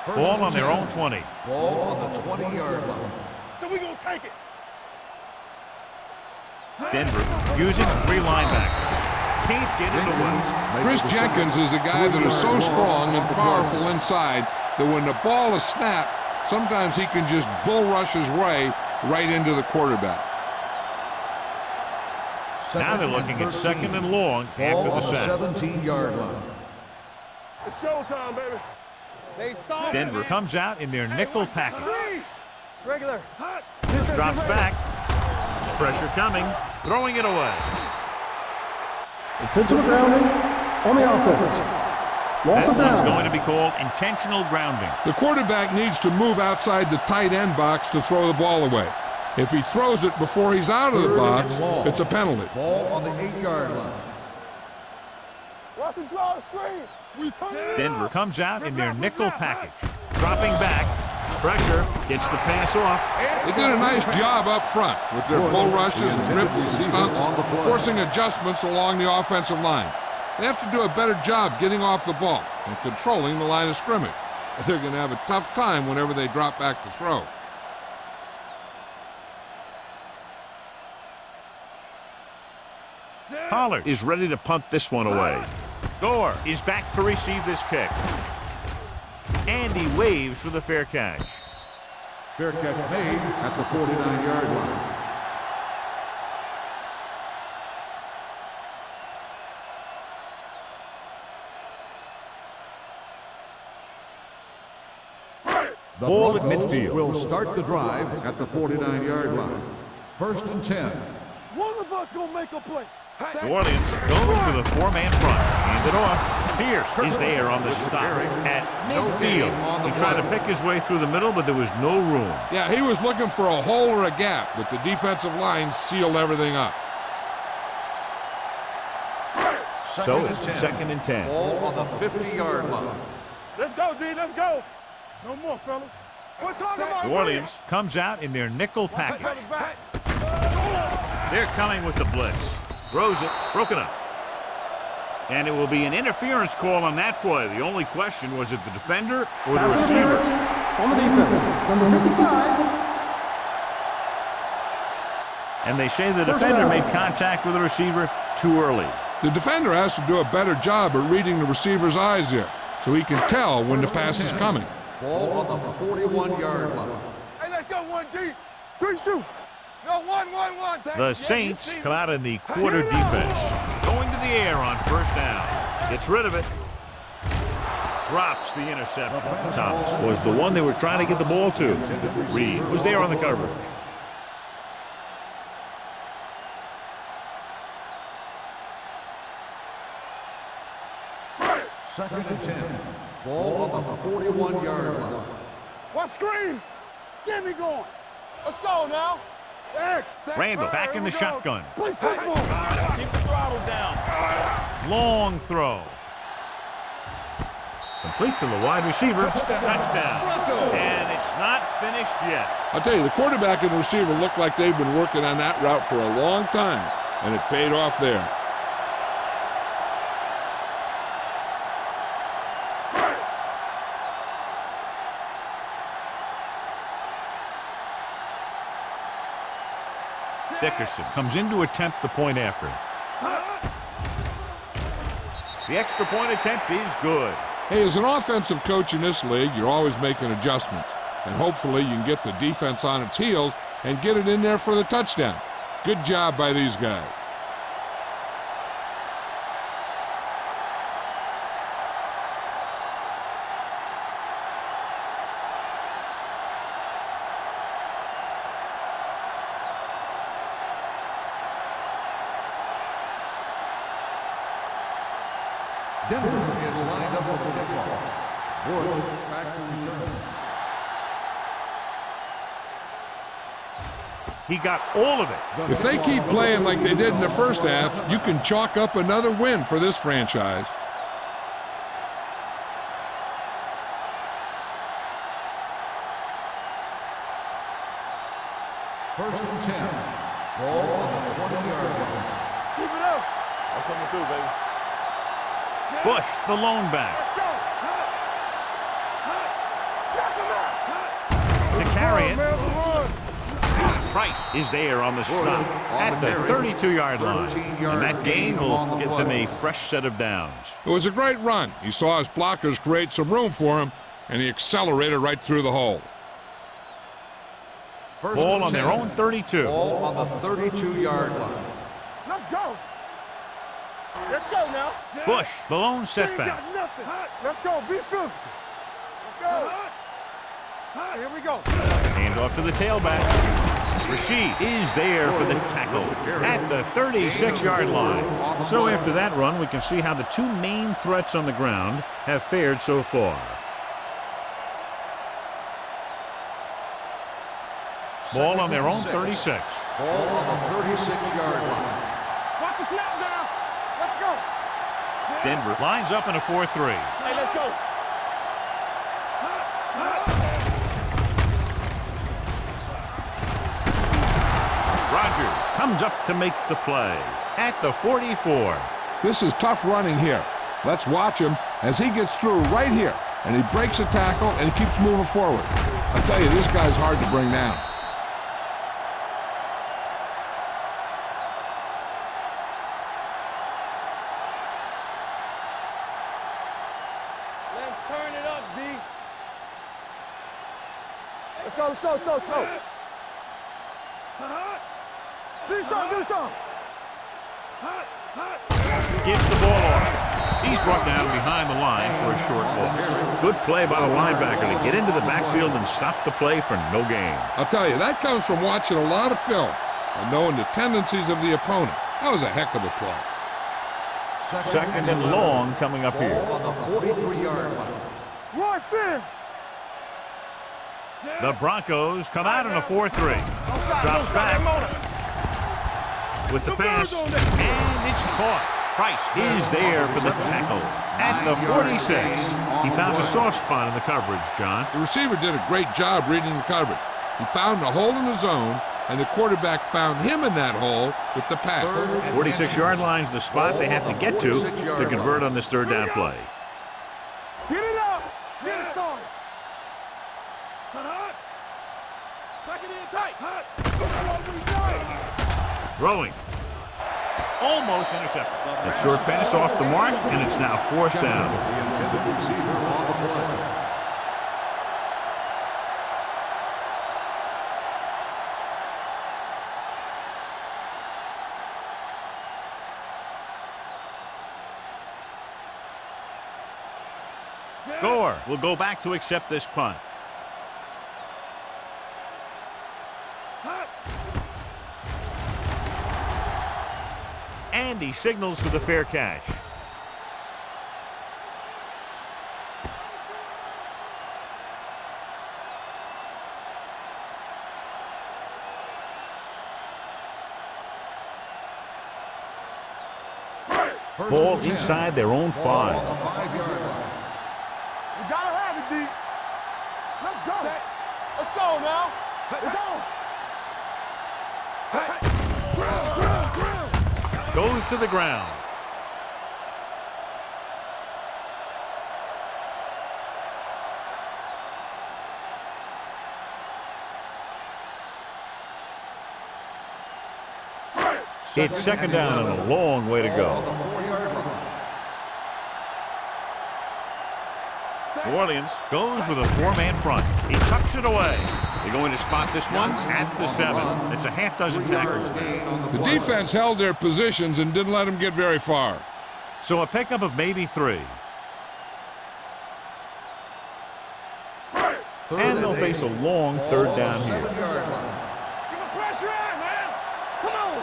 Ball on their own 20. Ball on the 20-yard line. So we gonna take it. Denver using 3 linebackers. Can't get in the way. Chris Jenkins is a guy that is so strong and powerful inside that when the ball is snapped, sometimes he can just bull rush his way right into the quarterback. Now they're looking at 2nd and long after the sack. 17-yard line. It's showtime, baby. Denver comes out in their nickel package. Regular. Drops back. Pressure coming. Throwing it away. Intentional grounding on the offense. Loss That of one's down. going to be called intentional grounding. The quarterback needs to move outside the tight end box to throw the ball away. If he throws it before he's out of the box, it's a penalty. Ball on the 8-yard line. Watch him draw the screen. Denver comes out in their nickel package. Dropping back. Pressure gets the pass off. They did a nice job up front with their bull rushes and rips and stunts, forcing adjustments along the offensive line. They have to do a better job getting off the ball and controlling the line of scrimmage. They're going to have a tough time whenever they drop back to throw. Pollard is ready to punt this one away. Gore is back to receive this kick. And he waves for the fair catch. Fair catch made at the 49-yard line. The Ball at Broncos midfield. will start the drive at the 49-yard line. 1st and 10. One of us gonna make a play. New Orleans goes with a 4-man front. Hand it off. Pierce is there on the stop at midfield. He tried to pick his way through the middle, but there was no room. Yeah, he was looking for a hole or a gap, but the defensive line sealed everything up. So it's 2nd and 10. Ball on the 50-yard line. Let's go, D. Let's go. No more, fellas. We're talking about New Orleans comes out in their nickel package. They're coming with the blitz. Throws it, broken up. And it will be an interference call on that play. The only question was it the defender or the Pass receiver? interference on the defense. Number 55. And they say the First defender down. made contact with the receiver too early. The defender has to do a better job at reading the receiver's eyes there, so he can tell when the pass is coming. Ball on the 41-yard line. Hey, let's go, 1D. 3 shoot. No, 1-1-1. The Saints come out in the quarter defense. Going to the air on 1st down. Gets rid of it. Drops the interception. Thomas was the one they were trying to get the ball to. Reed was there on the coverage. Second and 10. Ball on the 41-yard line. What screen? Get me going. Let's go now. X. Randall back in the shotgun. Play football. Keep the throttle down. Long throw. Complete to the wide receiver. Touchdown. And it's not finished yet. I'll tell you, the quarterback and the receiver look like they've been working on that route for a long time, and it paid off there. Dickerson comes in to attempt the point after. The extra point attempt is good. Hey, as an offensive coach in this league, you're always making adjustments. And hopefully you can get the defense on its heels and get it in there for the touchdown. Good job by these guys. Denver is lined up for the kickoff. Woods back to return. He got all of it. If they keep playing like they did in the first half, you can chalk up another win for this franchise. Ball on the 20-yard line. Keep it up. I'm coming through, baby. Bush, the lone back. To carry it. Price is there on the stop at the 32-yard line. And that gain will get them a fresh set of downs. It was a great run. He saw his blockers create some room for him, and he accelerated right through the hole. Ball on their own 32. Ball on the 32-yard line. Let's go. Let's go now. Bush, the lone We ain't setback. got nothing. Let's go. Be physical. Let's go. Here we go. Hand off to the tailback. Rashid is there for the tackle at the 36-yard line. So after that run, we can see how the two main threats on the ground have fared so far. Ball on their own 36. Ball on the 36-yard line. Watch the snap down. Let's go. Denver lines up in a 4-3. Hey, let's go. Rogers comes up to make the play at the 44. This is tough running here. Let's watch him as he gets through right here, and he breaks a tackle and he keeps moving forward. I tell you, this guy's hard to bring down. Let's turn it up, D. Let's go. Let's go. Let's go. Let's go. Do something. Do something. Gives the ball off. He's brought down behind the line for a short loss. Good play by the linebacker to get into the backfield and stop the play for no gain. I'll tell you, that comes from watching a lot of film and knowing the tendencies of the opponent. That was a heck of a play. Second and long coming up here. Ball on the 43-yard line. One sin. The Broncos come out in a 4-3. Drops back with the pass, and it's caught. Price is there for the tackle at the 46. He found a soft spot in the coverage, John. The receiver did a great job reading the coverage. He found a hole in the zone, and the quarterback found him in that hole with the pass. 46-yard line's the spot they have to get to convert on this third down play. Get it up. Get it started. Back it in tight. Throwing. Almost intercepted. That short pass off the mark, and it's now fourth down. The intended receiver on the play. Gore will go back to accept this punt. And he signals for the fair catch. Ball inside their own 5. On the 5-yard line. You gotta have it, D. Let's go. Let's go now. It's on. Goes to the ground. It's second down and a long way to On go. the 4-yard line. New Orleans goes with a 4-man front. He tucks it away. They're going to spot this one at the 7. It's a half dozen tackles there. The defense held their positions and didn't let them get very far. So a pickup of maybe 3. And they'll face a long third down here. 7-yard line. Give the pressure on, man. Come on.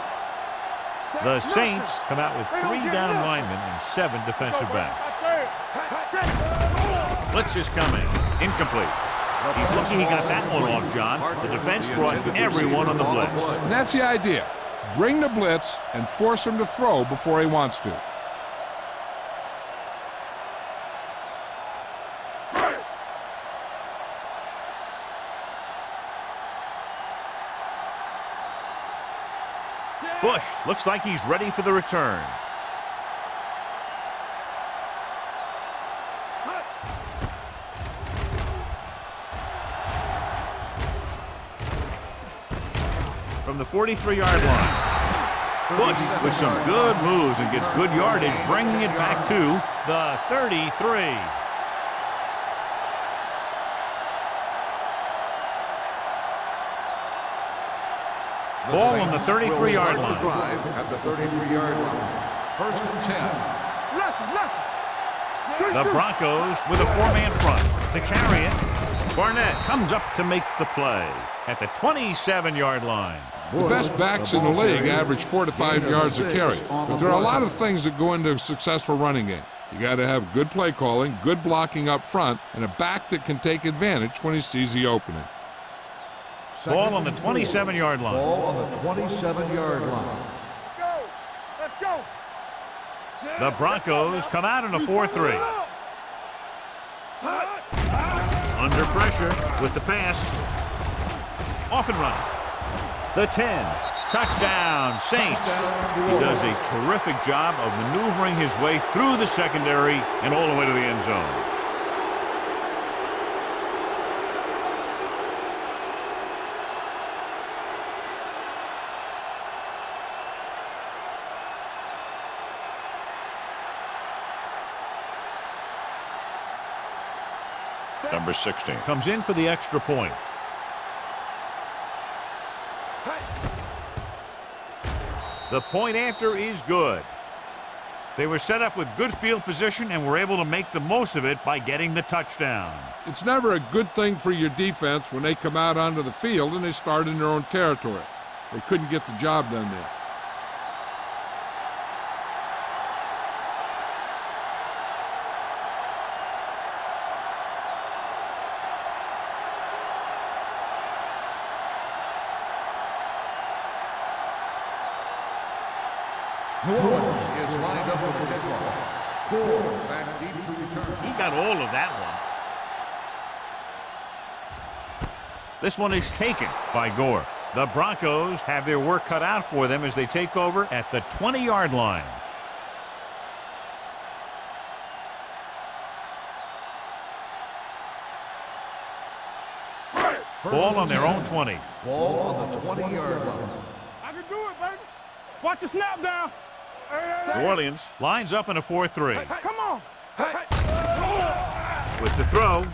The Saints come out with 3 down linemen and 7 defensive backs. Blitz is coming. Incomplete. He's lucky he got that one off, John. The defense brought everyone on the blitz. And that's the idea. Bring the blitz and force him to throw before he wants to. Bush looks like he's ready for the return. From the 43-yard line. Bush with some good moves and gets good yardage, bringing it back to the 33. Ball on the 33-yard line. Drive at the 33-yard line. First and 10. The Broncos with a four-man front. To carry it, Barnett comes up to make the play at the 27-yard line. The best backs in the league average 4 to 5 yards a carry, but there are a lot of things that go into a successful running game. You got to have good play calling, good blocking up front, and a back that can take advantage when he sees the opening. Ball on the 27-yard line. Ball on the 27-yard line. Let's go. The Broncos come out in a 4-3. Under pressure with the pass. Off and running. The 10. Touchdown, Saints. He does a terrific job of maneuvering his way through the secondary and all the way to the end zone. Number 16 comes in for the extra point. The point after is good. They were set up with good field position and were able to make the most of it by getting the touchdown. It's never a good thing for your defense when they come out onto the field and they start in their own territory. They couldn't get the job done there. New Orleans is lined up with the kickoff. Gore back deep to return. He got all of that one. This one is taken by Gore. The Broncos have their work cut out for them as they take over at the 20-yard line. Ball on their own 20. Ball on the 20-yard line. I can do it, baby. Watch the snap down. New Orleans lines up in a 4-3. Come on. With the throw,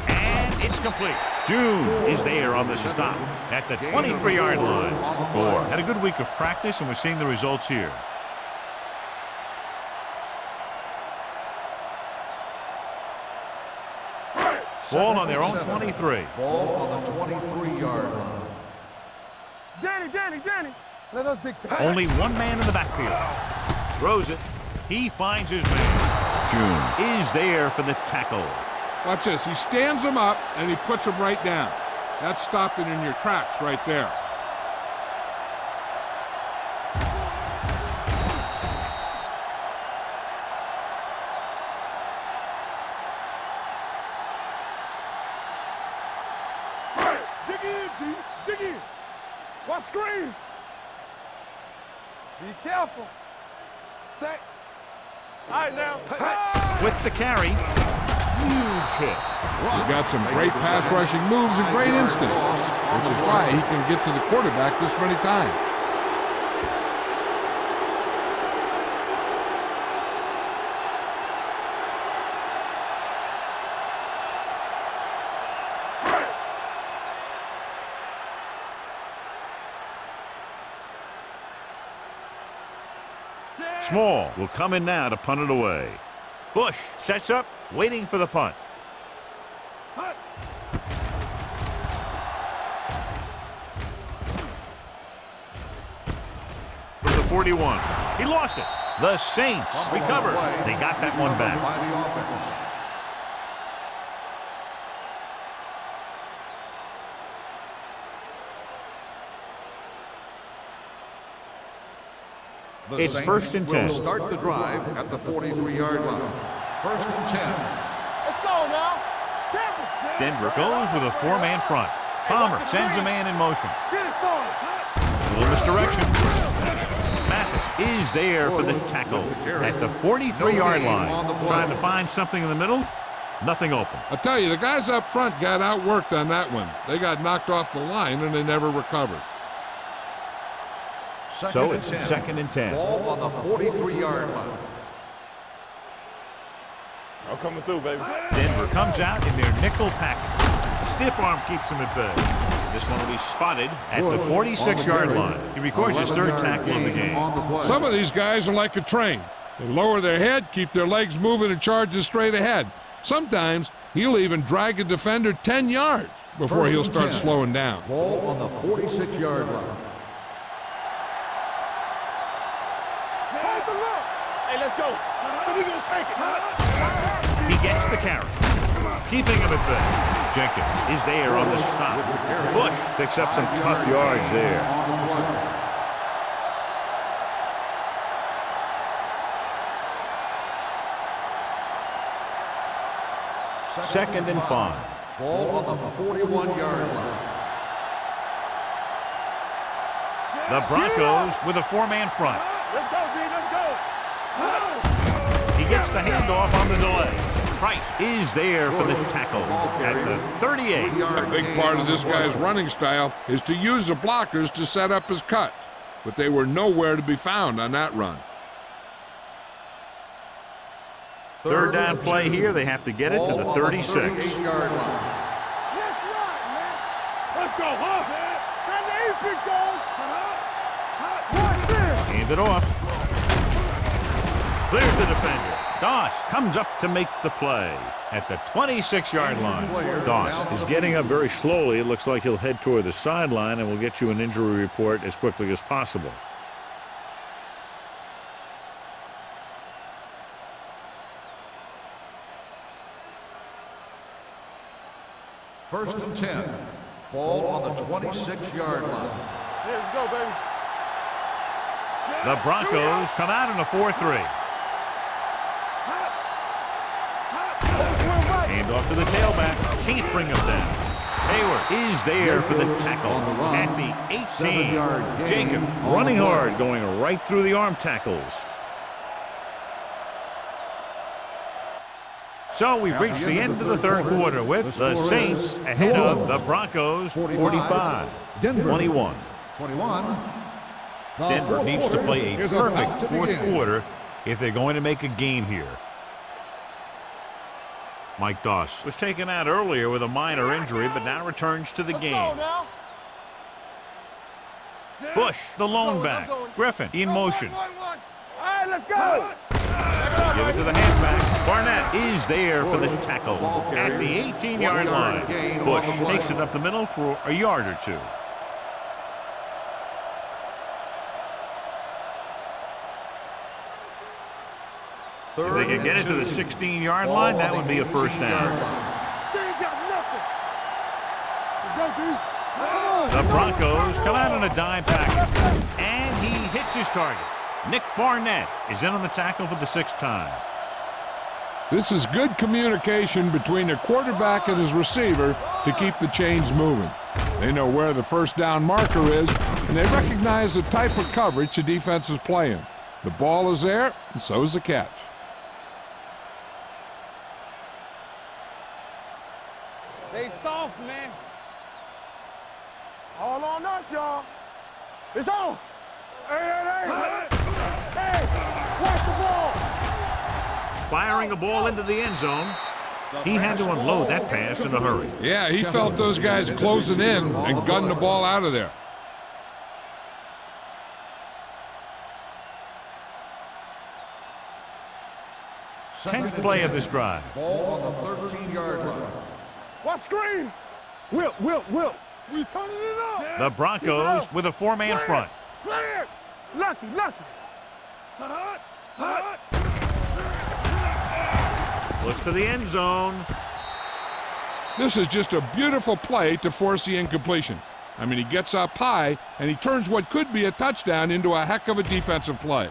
and it's complete. June is there on the stop at the 23-yard line. Gore had a good week of practice, and we're seeing the results here. Ball on their own 23. Ball on the 23-yard line. Danny. Let us dictate. Only one man in the backfield. Throws it. He finds his man. June is there for the tackle. Watch this. He stands him up and he puts him right down. That's stopping in your tracks right there. Dig in, D. Dig in. Watch screen. Be careful. Set. All right, now. With the carry. Huge hit. He's got some great pass rushing moves and great instinct, which is why he can get to the quarterback this many times. Small will come in now to punt it away. Bush sets up, waiting for the punt. From the 41. He lost it. The Saints recover. They got that one back. By the offense. It's first and 10. Will start the drive at the 43-yard line. First and 10. Let's go now. Denver goes with a four-man front. Palmer sends a man in motion. Get it, son. A little misdirection. is there for the tackle at the 43-yard line. Trying to find something in the middle. Nothing open. I'll tell you, the guys up front got outworked on that one. They got knocked off the line and they never recovered. So it's 2nd and 10. Ball on the 43-yard line. I'm coming through, baby. Denver comes out in their nickel package. Stiff arm keeps him at bay. This one will be spotted at the 46-yard line. He records his 3rd tackle of the game. Some of these guys are like a train. They lower their head, keep their legs moving, and charge straight ahead. Sometimes he'll even drag a defender 10 yards before he'll start slowing down. Ball on the 46-yard line. Hey, let's go. So we gonna take it. He gets the carry, keeping him at bay. Jenkins is there on the stop. Bush picks up some tough yards there. Second and 5. Ball on the 41-yard line. The Broncos with a 4-man front. Let's go, D. Let's go. He gets the handoff on the delay. Price is there for the tackle at the 38. A big part of this guy's running style is to use the blockers to set up his cut, but they were nowhere to be found on that run. 3rd down play here. They have to get it to the 36. Let's go, huh? Hand it off. Clears the defender. Doss comes up to make the play at the 26-yard line. Doss is getting up very slowly. It looks like he'll head toward the sideline, and we'll get you an injury report as quickly as possible. First and 10. Ball on the 26-yard line. Yeah, let's go, baby. The Broncos come out in a 4-3. Hand off to the tailback. Can't bring him down. Hayward is there for the tackle at the 18. Jacobs running hard, going right through the arm tackles. So we've reached the end of the 3rd quarter with the Saints ahead of the Broncos 45-21. 21. Denver needs to play a perfect 4th quarter if they're going to make a game here. Mike Doss was taken out earlier with a minor injury, but now returns to the game. Bush, the lone back. Griffin in motion. All right, let's go. Give it to the halfback. Barnett is there for the tackle at the 18-yard line. Bush takes it up the middle for a yard or 2. If they can get it to the 16-yard line, that would be a 1st down. They ain't got nothing. Let's go, D. The Broncos come out on a dime package, and he hits his target. Nick Barnett is in on the tackle for the 6th time. This is good communication between the quarterback and his receiver to keep the chains moving. They know where the 1st down marker is, and they recognize the type of coverage the defense is playing. The ball is there, and so is the catch. They soft, man. All on us, y'all. It's on. Hey, watch the ball. Firing the ball into the end zone. He had to unload that pass in a hurry. Yeah, he felt those guys closing in and gunned the ball out of there. Tenth play of this drive. Ball on the 13-yard line. Watch screen. Whip. We turning it up. The Broncos with a 4-man front. Play it. Lucky. Looks to the end zone. This is just a beautiful play to force the incompletion. I mean, he gets up high, and he turns what could be a touchdown into a heck of a defensive play.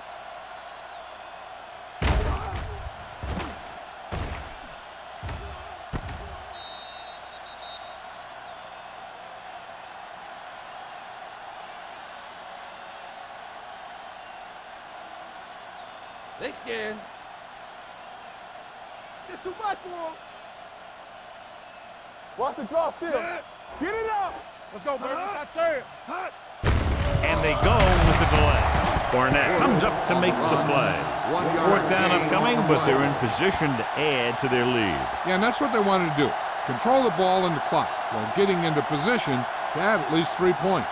They scared. It's too much for him. Watch the draw still. Get it up. Let's go, baby. It's our chance. And they go with the delay. Barnett comes up to make the play. 4th down upcoming, but they're in position to add to their lead. Yeah, and that's what they wanted to do. Control the ball and the clock while getting into position to add at least 3 points.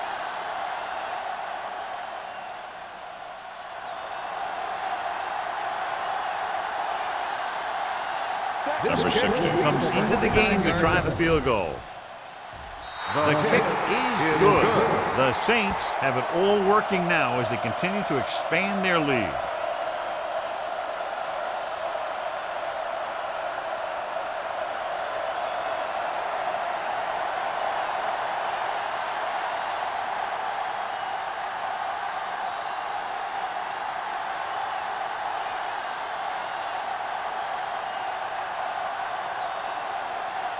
Number 60 comes into the game to try the field goal. The kick is good. The Saints have it all working now as they continue to expand their lead.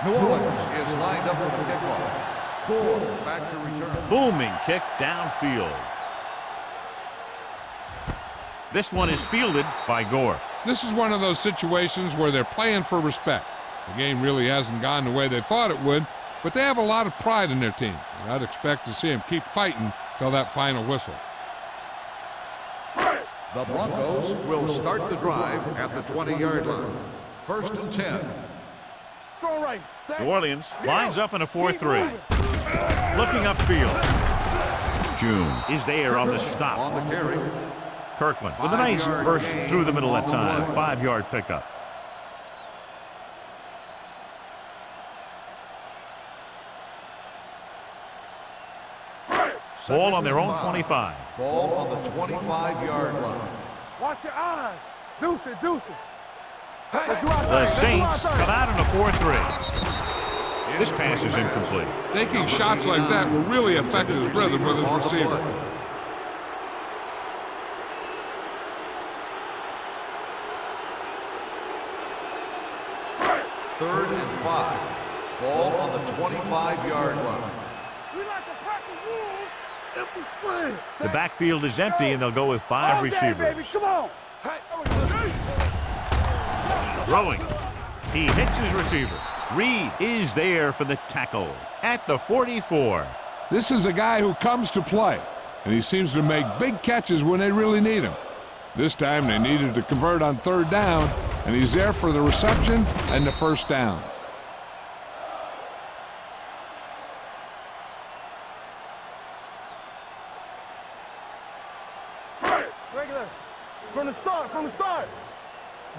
New Orleans is lined up for the kickoff. Gore back to return. Booming kick downfield. This one is fielded by Gore. This is one of those situations where they're playing for respect. The game really hasn't gone the way they thought it would, but they have a lot of pride in their team. And I'd expect to see them keep fighting till that final whistle. The Broncos will start the drive at the 20-yard line. 1st and 10. Strong right. New Orleans lines up in a 4-3. Looking upfield. June is there on the stop. On the carry. Kirkland with a nice burst through the middle that time. 5-yard pickup. Ball on their own 25. Ball on the 25-yard line. Watch your eyes. Deuce it, deuce it. The Saints come out in a 4-3. This pass is incomplete. Taking shots like that will really affect his rhythm with his receiver. Third and 5. Ball on the 25-yard line. We like to pack the wolves. Empty spread. The backfield is empty, and they'll go with 5 receivers. Baby, come on. Throwing. He hits his receiver. Reed is there for the tackle at the 44. This is a guy who comes to play, and he seems to make big catches when they really need him. This time they needed to convert on 3rd down, and he's there for the reception and the 1st down. Regular. From the start.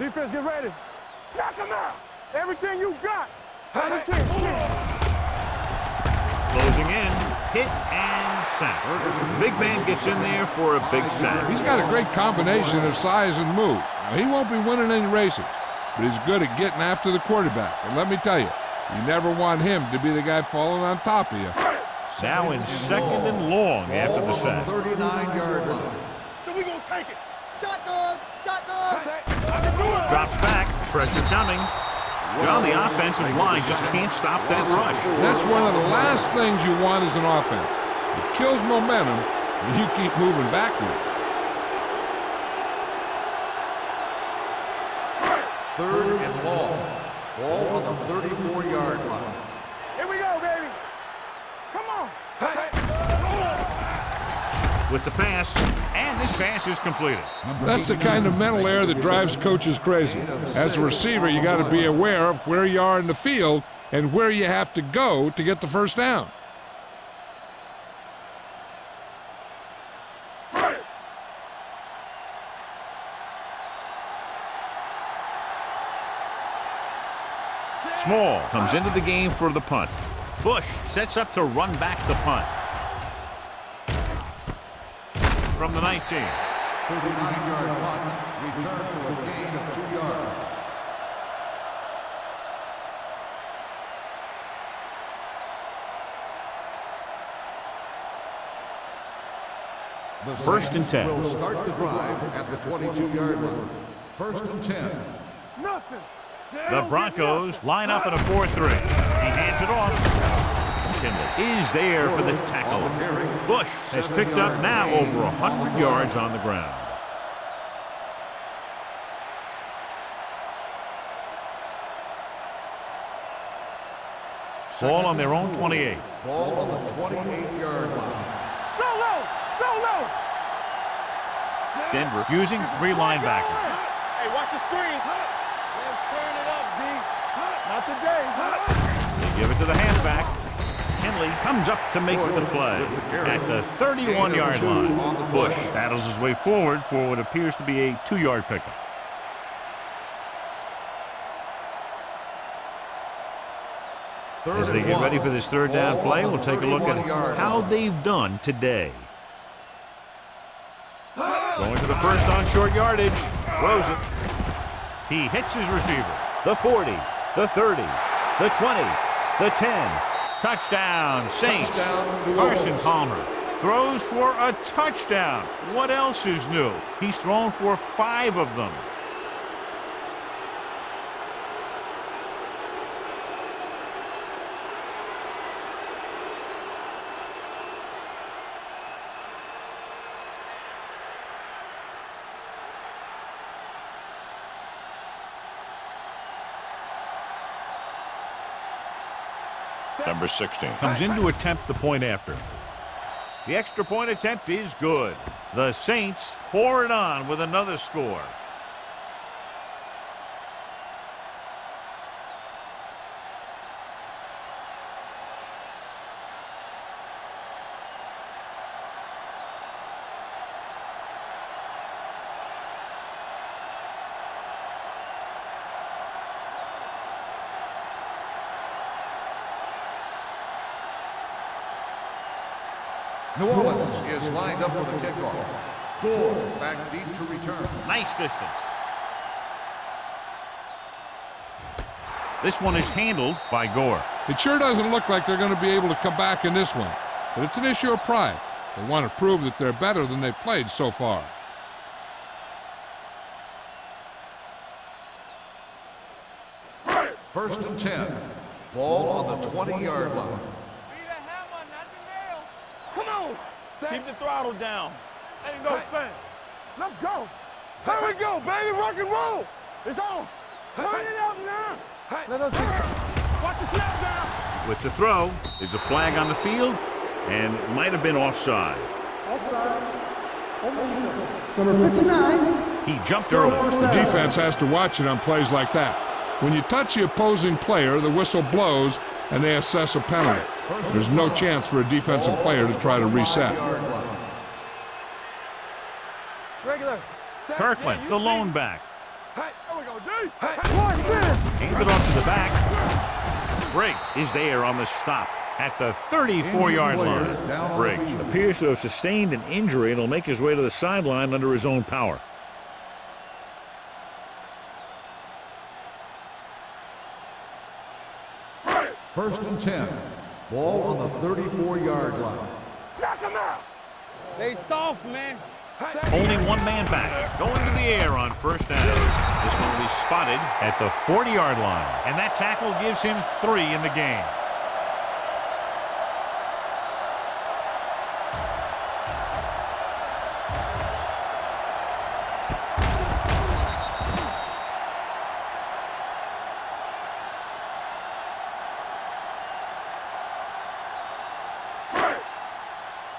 Defense, get ready. Knock him out. Everything you got. Closing in. Hit and sack. The big man gets in there for a big sack. He's got a great combination of size and move. Now, he won't be winning any races, but he's good at getting after the quarterback. And let me tell you, you never want him to be the guy falling on top of you. Now in 2nd and long after the sack. 39-yard line. So we gonna take it. Shotgun. Drops back. Pressure coming. John, the offensive line just can't stop that rush. That's one of the last things you want as an offense. It kills momentum, and you keep moving backward. 3rd and long. Ball on the 34-yard line. Here we go, baby. Come on. With the pass, and this pass is completed. That's the kind of mental error that drives coaches crazy. As a receiver, you got to be aware of where you are in the field and where you have to go to get the 1st down. Small comes into the game for the punt. Bush sets up to run back the punt. From the 19. 39-yard punt. Return for a gain of 2 yards. The 1st and 10. Will start the drive at the 22-yard line. 1st and 10. Nothing. The Broncos line up in a 4-3. He hands it off. Kendall is there for the tackle. Bush has picked up now over 100 yards on the ground. Ball on their own 28. Ball on the 28-yard line. So low! So low! Denver using 3 linebackers. Hey, watch the screen. Let's turn it up, D. Not today. They give it to the halfback. Henley comes up to make the play at the 31-yard line. Bush battles his way forward for what appears to be a 2-yard pickup. As they get ready for this 3rd down play, we'll take a look at how they've done today. Going to the first on short yardage. Throws it. He hits his receiver. The 40, the 30, the 20, the 10. Touchdown, Saints. Carson Palmer throws for a touchdown. What else is new? He's thrown for 5 of them. Number 16 comes in to attempt the point after. The extra point attempt is good. The Saints pour it on with another score. New Orleans is lined up for the kickoff. Gore back deep to return. Nice distance. This one is handled by Gore. It sure doesn't look like they're going to be able to come back in this one, but it's an issue of pride. They want to prove that they're better than they've played so far. First and 10. Ball on the 20-yard line. Come on! Keep the throttle down. Ain't no thing. Let's go. Here we go, baby. Rock and roll. It's on. Turn it up now. Let us watch the snap down. With the throw, there's a flag on the field, and might have been offside. Offside. Number 59. He jumped early. The defense has to watch it on plays like that. When you touch the opposing player, the whistle blows, and they assess a penalty. There's no chance for a defensive player to try to reset. Regular. Kirkland, the lone back. There we go, D. Watch this. Handed off to the back. Briggs is there on the stop at the 34-yard line. Briggs appears to have sustained an injury and will make his way to the sideline under his own power. First and 10. Ball on the 34-yard line. Knock him out. They soft, man. Only one man back, going to the air on first down. This one will be spotted at the 40-yard line, and that tackle gives him 3 in the game.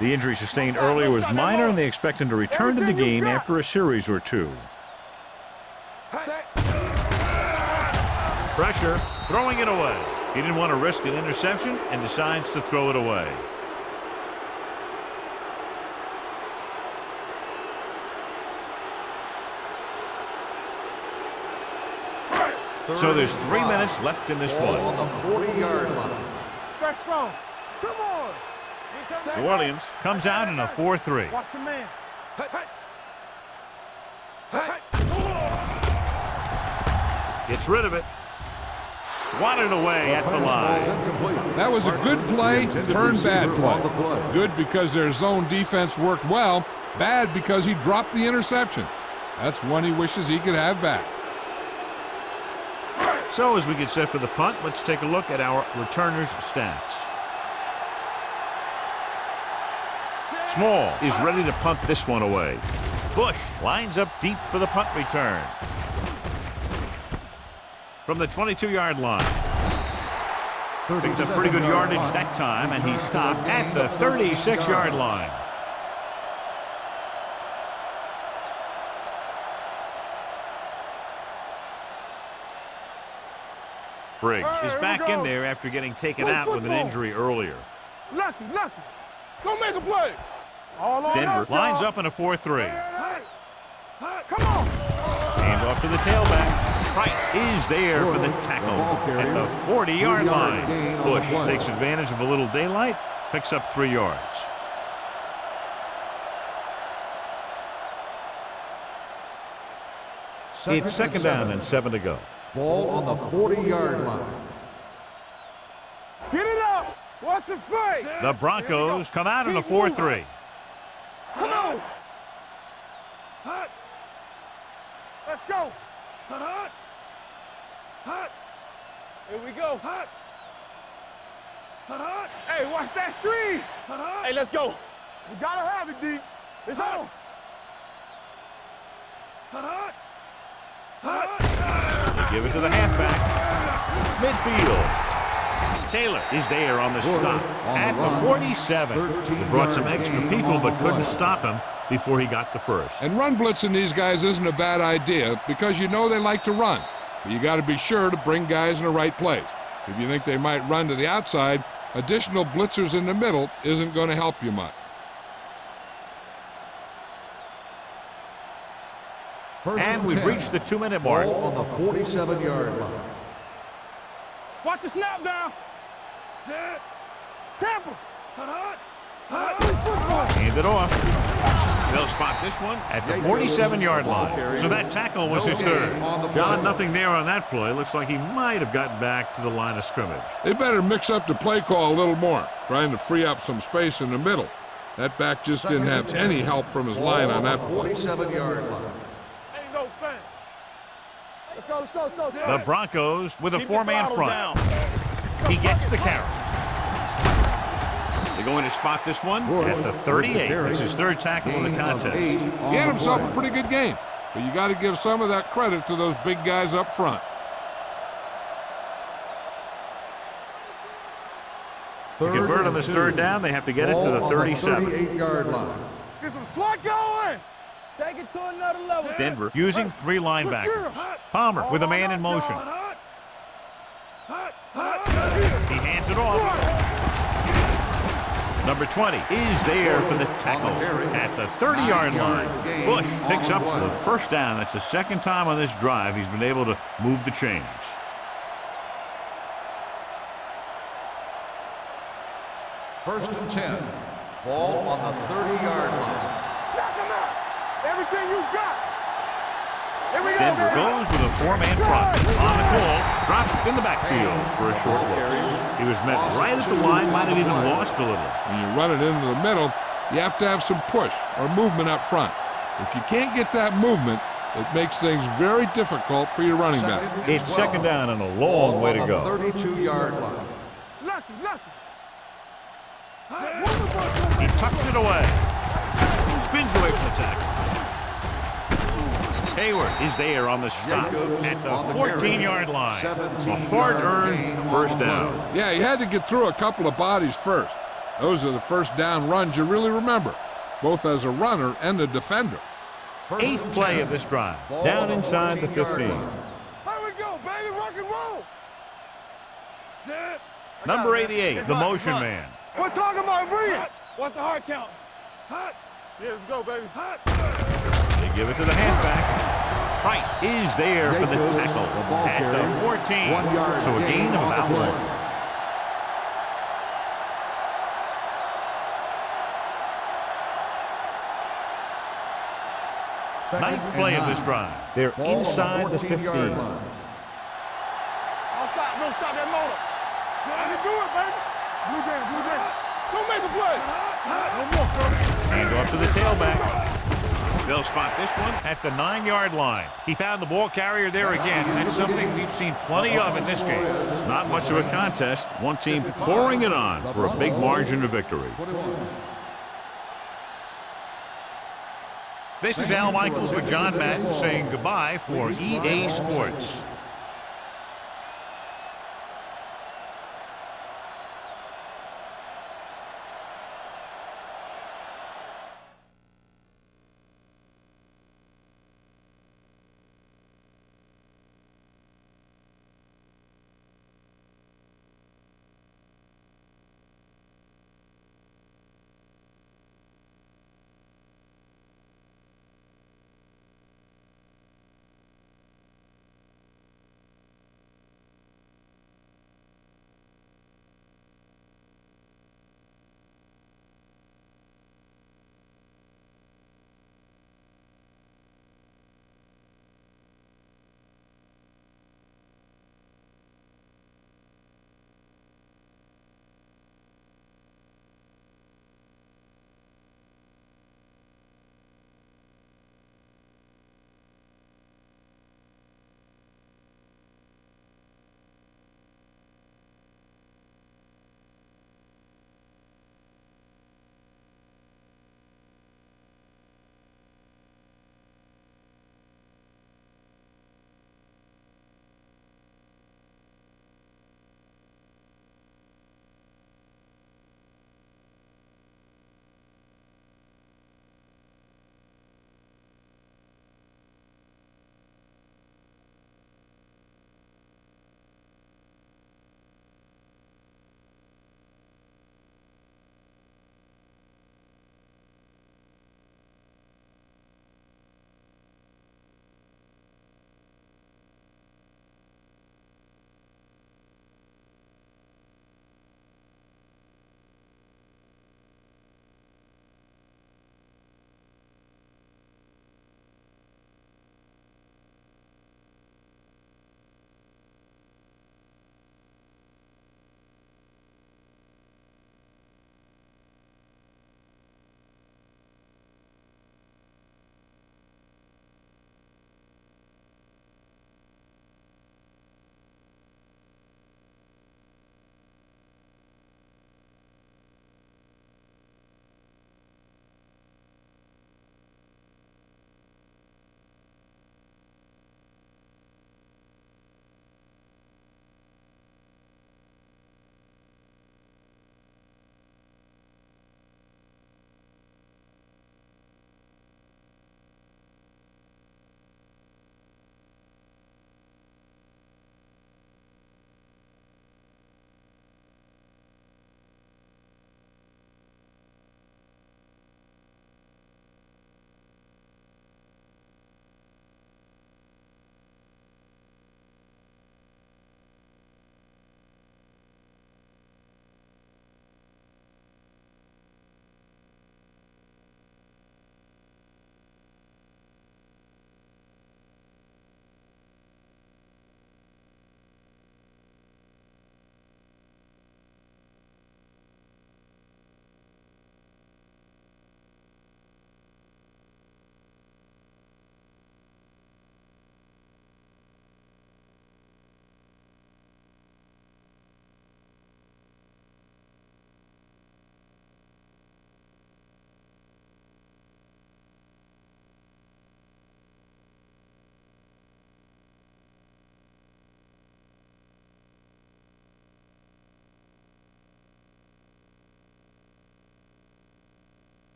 The injury sustained earlier was minor, and they expect him to return to the game after a series or 2. Pressure, throwing it away. He didn't want to risk an interception and decides to throw it away. So there's 3 minutes left in this Ball one. on the 40-yard line. Stretch strong. Come on. New Orleans comes out in a 4-3. Watch the man. Gets rid of it. Swatted away at the line. That was a good play, turned bad play. Good because their zone defense worked well. Bad because he dropped the interception. That's one he wishes he could have back. So as we get set for the punt, let's take a look at our returners' stats. Small is ready to punt this one away. Bush lines up deep for the punt return. From the 22-yard line. Picked up pretty good yardage that time, and he stopped at the 36-yard line. Briggs is back in there after getting taken out with an injury earlier. Lucky. Go make a play. All on Denver us, lines y'all. up in a 4-3. Come on. Hand off to the tailback. Price is there for the tackle at the 40-yard line. Bush takes advantage of a little daylight, picks up 3 yards. It's second down and 7 to go. Ball on the 40-yard line. Get it up. Watch the play. The Broncos come out in a 4-3. Come on. Let's go. Here we go. Hey, watch that screen. Hey, let's go. We gotta have it, D. It's on. They give it to the halfback. Midfield. Taylor is there on the stop at the 47. They brought some extra people but couldn't stop him before he got the first. And run blitzing these guys isn't a bad idea because you know they like to run. But you got to be sure to bring guys in the right place. If you think they might run to the outside, additional blitzers in the middle isn't going to help you much. And we've reached the 2-minute mark. Ball on the 47-yard line. Watch the snap down. Set. Tampa. Hand it off. They'll spot this one at the 47-yard line. So that tackle was his third. John, nothing there on that play. Looks like he might have gotten back to the line of scrimmage. They better mix up the play call a little more, trying to free up some space in the middle. That back just didn't have any help from his line on that play. 47-yard line. Ain't no thing. Let's go. The Broncos with a 4-man front. He gets the carry. They're going to spot this one at the 38. It's his third tackle in the contest. He had himself a pretty good game, but you got to give some of that credit to those big guys up front. To convert on this third down, they have to get it to the 37. 38-yard line. Get some slot going. Take it to another level. Denver using 3 linebackers. Palmer with a man in motion. He hands it off. Number 20 is there for the tackle at the 30-yard line. Bush picks up the first down. That's the second time on this drive he's been able to move the chains. First and 10. Ball on the 30-yard line. Knock him out. Everything you got. Here we go, Denver baby. goes with a 4-man front. On the call, dropped in the backfield for a short loss. He was met right at the line, might have even lost a little. When you run it into the middle, you have to have some push or movement up front. If you can't get that movement, it makes things very difficult for your running back. It's second down and a long way to go. 32-yard line. Lucky. He tucks it away. Spins away from the tackle. Hayward is there on the stop at the 14-yard line. A hard-earned first down. Yeah, he had to get through a couple of bodies first. Those are the first down runs you really remember, both as a runner and a defender. Eighth play of this drive. Down inside the 15. Here we go, baby. Rock and roll. Set. Number 88, the motion man. We're talking about breathing. What's the hard count? Hot. Yeah, let's go, baby. Hot. They give it to the halfback. Price is there for the tackle at the 14. So a gain of about 1. Ninth play of this drive. They're inside the 15. Don't stop that motor. I can do it, baby. Blue game. Don't make a play. No more, sir. Hand off to the tailback. They'll spot this one at the 9-yard line. He found the ball carrier there again, and that's something we've seen plenty of in this game. Not much of a contest. One team pouring it on for a big margin of victory. This is Al Michaels with John Madden saying goodbye for EA Sports.